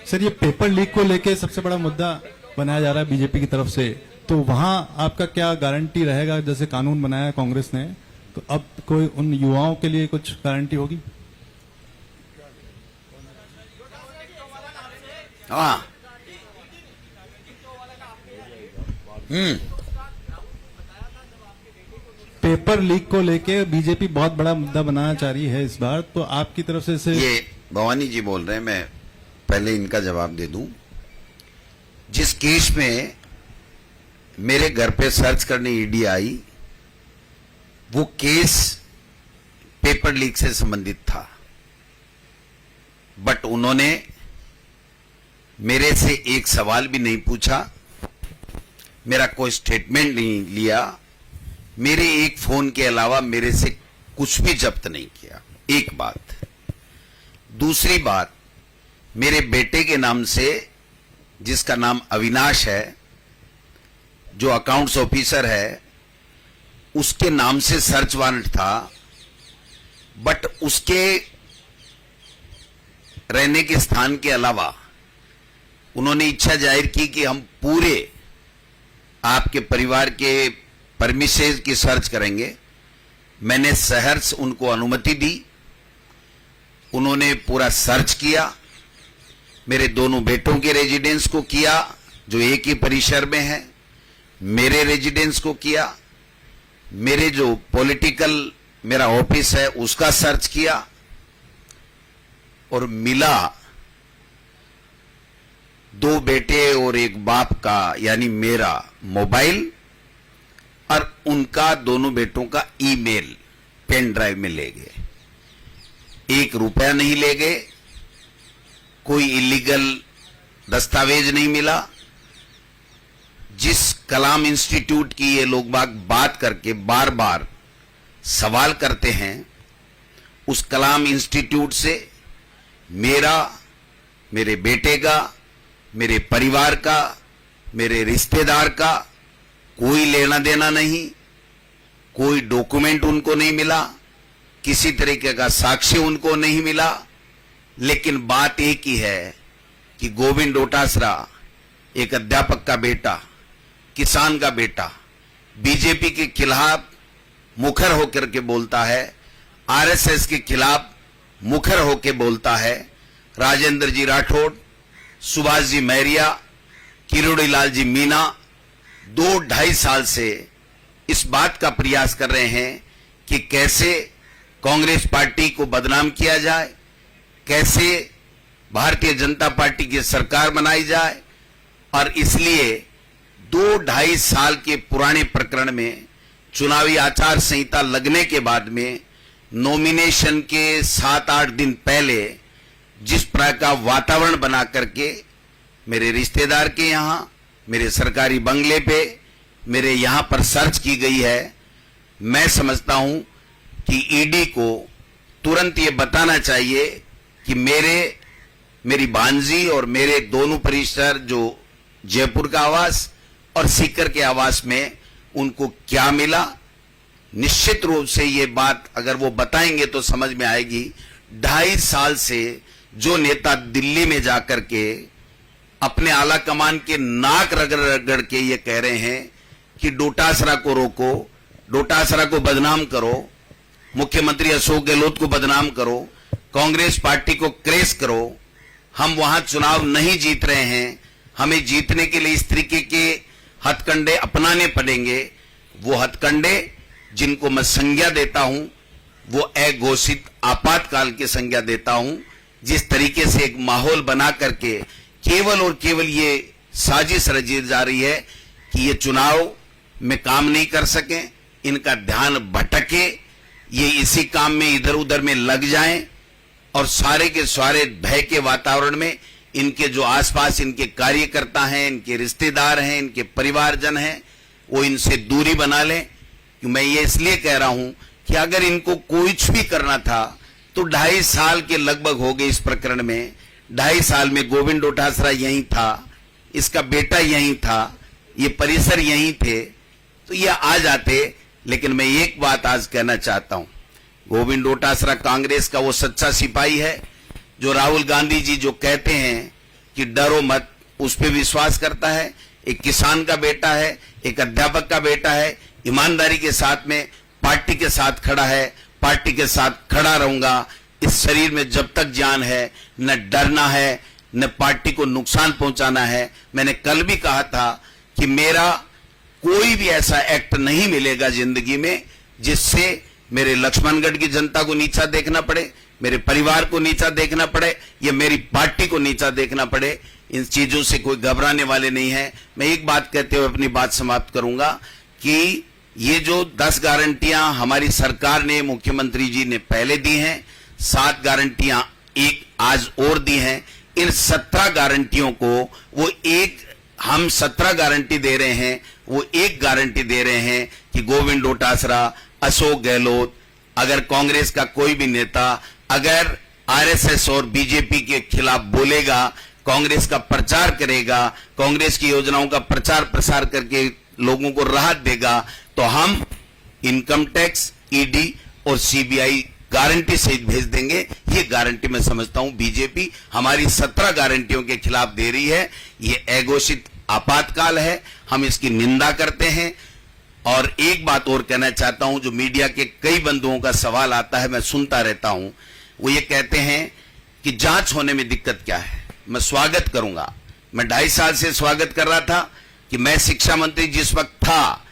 सर, ये पेपर लीक को लेके सबसे बड़ा मुद्दा बनाया जा रहा है बीजेपी की तरफ से, तो वहां आपका क्या गारंटी रहेगा? जैसे कानून बनाया कांग्रेस ने, तो अब कोई उन युवाओं के लिए कुछ गारंटी होगी? हाँ, पेपर लीक को लेके बीजेपी बहुत बड़ा मुद्दा बनाना चाह रही है इस बार, तो आपकी तरफ से इसे... ये भवानी जी बोल रहे हैं, मैं पहले इनका जवाब दे दूं। जिस केस में मेरे घर पे सर्च करने ईडी आई, वो केस पेपर लीक से संबंधित था, बट उन्होंने मेरे से एक सवाल भी नहीं पूछा, मेरा कोई स्टेटमेंट नहीं लिया, मेरे एक फोन के अलावा मेरे से कुछ भी जब्त नहीं किया। एक बात। दूसरी बात, मेरे बेटे के नाम से, जिसका नाम अविनाश है, जो अकाउंट्स ऑफिसर है, उसके नाम से सर्च वारंट था, बट उसके रहने के स्थान के अलावा उन्होंने इच्छा जाहिर की कि हम पूरे आपके परिवार के परमिसेस की सर्च करेंगे। मैंने सहर्ष उनको अनुमति दी, उन्होंने पूरा सर्च किया, मेरे दोनों बेटों के रेजिडेंस को किया जो एक ही परिसर में है, मेरे रेजिडेंस को किया, मेरे जो पॉलिटिकल मेरा ऑफिस है उसका सर्च किया, और मिला 2 बेटे और एक बाप का, यानी मेरा मोबाइल और उनका दोनों बेटों का ईमेल पेन ड्राइव में ले गए। 1 रुपया नहीं ले गए, कोई इलीगल दस्तावेज नहीं मिला। जिस कलाम इंस्टीट्यूट की ये लोग बात करके बार बार सवाल करते हैं, उस कलाम इंस्टीट्यूट से मेरा, मेरे बेटे का, मेरे परिवार का, मेरे रिश्तेदार का कोई लेना देना नहीं, कोई डॉक्यूमेंट उनको नहीं मिला, किसी तरीके का साक्ष्य उनको नहीं मिला। लेकिन बात एक ही है कि गोविंद डोटासरा, एक अध्यापक का बेटा, किसान का बेटा, बीजेपी के खिलाफ मुखर होकर के बोलता है, आरएसएस के खिलाफ मुखर होकर बोलता है। राजेंद्र जी राठौड़, सुभाष जी मैरिया, किरोड़ी लाल जी मीना 2-2.5 साल से इस बात का प्रयास कर रहे हैं कि कैसे कांग्रेस पार्टी को बदनाम किया जाए, कैसे भारतीय जनता पार्टी की सरकार बनाई जाए। और इसलिए 2-2.5 साल के पुराने प्रकरण में चुनावी आचार संहिता लगने के बाद में नॉमिनेशन के 7-8 दिन पहले जिस प्रकार का वातावरण बना करके मेरे रिश्तेदार के यहां, मेरे सरकारी बंगले पे, मेरे यहां पर सर्च की गई है, मैं समझता हूं कि ईडी को तुरंत ये बताना चाहिए कि मेरी भांजी और मेरे दोनों परिसर जो जयपुर का आवास और सीकर के आवास में उनको क्या मिला। निश्चित रूप से ये बात अगर वो बताएंगे तो समझ में आएगी। 2.5 साल से जो नेता दिल्ली में जाकर के अपने आला कमान के नाक रगड़ रगड़ के ये कह रहे हैं कि डोटासरा को रोको, डोटासरा को बदनाम करो, मुख्यमंत्री अशोक गहलोत को बदनाम करो, कांग्रेस पार्टी को क्रेश करो, हम वहां चुनाव नहीं जीत रहे हैं, हमें जीतने के लिए इस तरीके के हथकंडे अपनाने पड़ेंगे। वो हथकंडे जिनको मैं संज्ञा देता हूं वो अघोषित आपातकाल की संज्ञा देता हूं। जिस तरीके से एक माहौल बना करके केवल और केवल ये साजिश रची जा रही है कि ये चुनाव में काम नहीं कर सके, इनका ध्यान भटके, ये इसी काम में इधर उधर में लग जाएं और सारे के सारे भय के वातावरण में इनके जो आसपास इनके कार्यकर्ता हैं, इनके रिश्तेदार हैं, इनके परिवारजन हैं, वो इनसे दूरी बना लें। मैं ये इसलिए कह रहा हूं कि अगर इनको कुछ भी करना था तो 2.5 साल के लगभग हो गए इस प्रकरण में। 2.5 साल में गोविंद डोटासरा यहीं था, इसका बेटा यहीं था, ये परिसर यहीं थे, तो ये आ जाते। लेकिन मैं एक बात आज कहना चाहता हूं, गोविंद डोटासरा कांग्रेस का वो सच्चा सिपाही है जो राहुल गांधी जी जो कहते हैं कि डरो मत, उस पर विश्वास करता है। एक किसान का बेटा है, एक अध्यापक का बेटा है, ईमानदारी के साथ में पार्टी के साथ खड़ा है, पार्टी के साथ खड़ा रहूंगा। इस शरीर में जब तक जान है न डरना है न पार्टी को नुकसान पहुंचाना है। मैंने कल भी कहा था कि मेरा कोई भी ऐसा एक्ट नहीं मिलेगा जिंदगी में जिससे मेरे लक्ष्मणगढ़ की जनता को नीचा देखना पड़े, मेरे परिवार को नीचा देखना पड़े या मेरी पार्टी को नीचा देखना पड़े। इन चीजों से कोई घबराने वाले नहीं है। मैं एक बात कहते हुए अपनी बात समाप्त करूंगा कि ये जो 10 गारंटियां हमारी सरकार ने, मुख्यमंत्री जी ने पहले दी हैं, 7 गारंटियां एक आज और दी हैं। इन 17 गारंटियों को वो एक, हम 17 गारंटी दे रहे हैं, वो एक गारंटी दे रहे हैं कि गोविंद डोटासरा, अशोक गहलोत, अगर कांग्रेस का कोई भी नेता अगर आरएसएस और बीजेपी के खिलाफ बोलेगा, कांग्रेस का प्रचार करेगा, कांग्रेस की योजनाओं का प्रचार प्रसार करके लोगों को राहत देगा, तो हम इनकम टैक्स, ईडी और सीबीआई गारंटी सहित भेज देंगे। ये गारंटी मैं समझता हूं बीजेपी हमारी 17 गारंटियों के खिलाफ दे रही है। ये अघोषित आपातकाल है, हम इसकी निंदा करते हैं। और एक बात और कहना चाहता हूं, जो मीडिया के कई बंधुओं का सवाल आता है, मैं सुनता रहता हूं, वो ये कहते हैं कि जांच होने में दिक्कत क्या है। मैं स्वागत करूंगा, मैं 2.5 साल से स्वागत कर रहा था कि मैं शिक्षा मंत्री जिस वक्त था,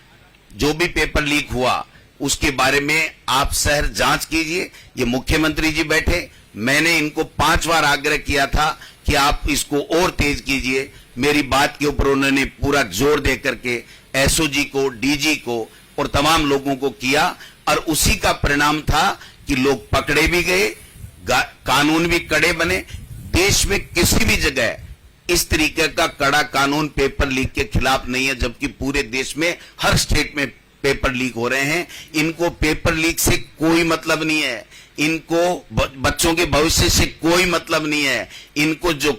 जो भी पेपर लीक हुआ उसके बारे में आप शहर जांच कीजिए। ये मुख्यमंत्री जी बैठे, मैंने इनको 5 बार आग्रह किया था कि आप इसको और तेज कीजिए। मेरी बात के ऊपर उन्होंने पूरा जोर दे करके एसओजी को, डीजी को और तमाम लोगों को किया और उसी का परिणाम था कि लोग पकड़े भी गए, कानून भी कड़े बने। देश में किसी भी जगह इस तरीके का कड़ा कानून पेपर लीक के खिलाफ नहीं है, जबकि पूरे देश में हर स्टेट में पेपर लीक हो रहे हैं। इनको पेपर लीक से कोई मतलब नहीं है, इनको बच्चों के भविष्य से कोई मतलब नहीं है। इनको जो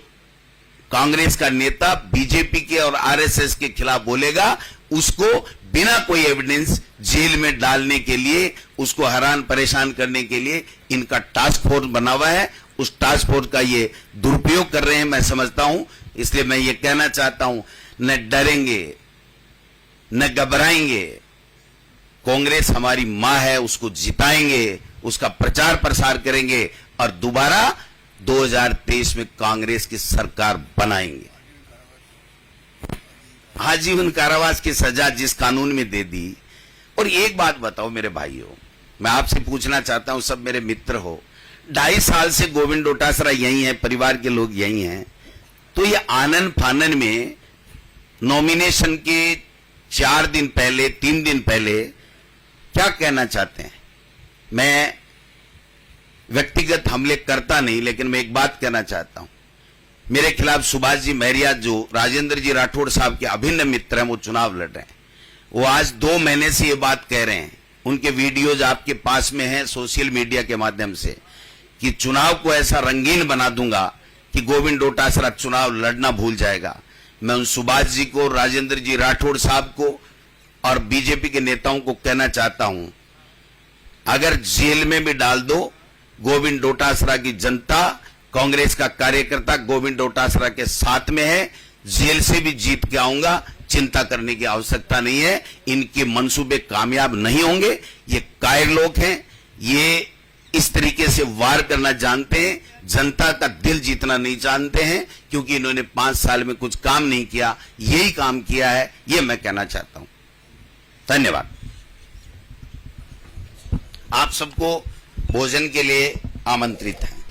कांग्रेस का नेता बीजेपी के और आरएसएस के खिलाफ बोलेगा, उसको बिना कोई एविडेंस जेल में डालने के लिए, उसको हैरान परेशान करने के लिए इनका टास्क फोर्स बना हुआ है। उस टास्क फोर्स का ये दुरुपयोग कर रहे हैं, मैं समझता हूं। इसलिए मैं ये कहना चाहता हूं, न डरेंगे न घबराएंगे। कांग्रेस हमारी मां है, उसको जिताएंगे, उसका प्रचार प्रसार करेंगे और दोबारा 2023 में कांग्रेस की सरकार बनाएंगे। आजीवन कारावास की सजा जिस कानून में दे दी। और एक बात बताओ मेरे भाइयों, मैं आपसे पूछना चाहता हूं, सब मेरे मित्र हो, 2.5 साल से गोविंद डोटासरा यही है, परिवार के लोग यही हैं, तो ये आनन फानन में नॉमिनेशन के 4 दिन पहले, 3 दिन पहले क्या कहना चाहते हैं? मैं व्यक्तिगत हमले करता नहीं, लेकिन मैं एक बात कहना चाहता हूं। मेरे खिलाफ सुभाष जी महरिया, जो राजेंद्र जी राठौड़ साहब के अभिन्न मित्र हैं, वो चुनाव लड़ रहे हैं। वो आज 2 महीने से ये बात कह रहे हैं, उनके वीडियोज आपके पास में हैं सोशल मीडिया के माध्यम से, कि चुनाव को ऐसा रंगीन बना दूंगा कि गोविंद डोटासरा चुनाव लड़ना भूल जाएगा। मैं उन सुभाष जी को, राजेंद्र जी राठौड़ साहब को और बीजेपी के नेताओं को कहना चाहता हूं, अगर जेल में भी डाल दो, गोविंद डोटासरा की जनता, कांग्रेस का कार्यकर्ता गोविंद डोटासरा के साथ में है। जेल से भी जीत के आऊंगा, चिंता करने की आवश्यकता नहीं है। इनके मंसूबे कामयाब नहीं होंगे। ये कायर लोग हैं, ये इस तरीके से वार करना जानते हैं, जनता का दिल जीतना नहीं जानते हैं, क्योंकि इन्होंने 5 साल में कुछ काम नहीं किया, यही काम किया है, ये मैं कहना चाहता हूं। धन्यवाद। आप सबको भोजन के लिए आमंत्रित है।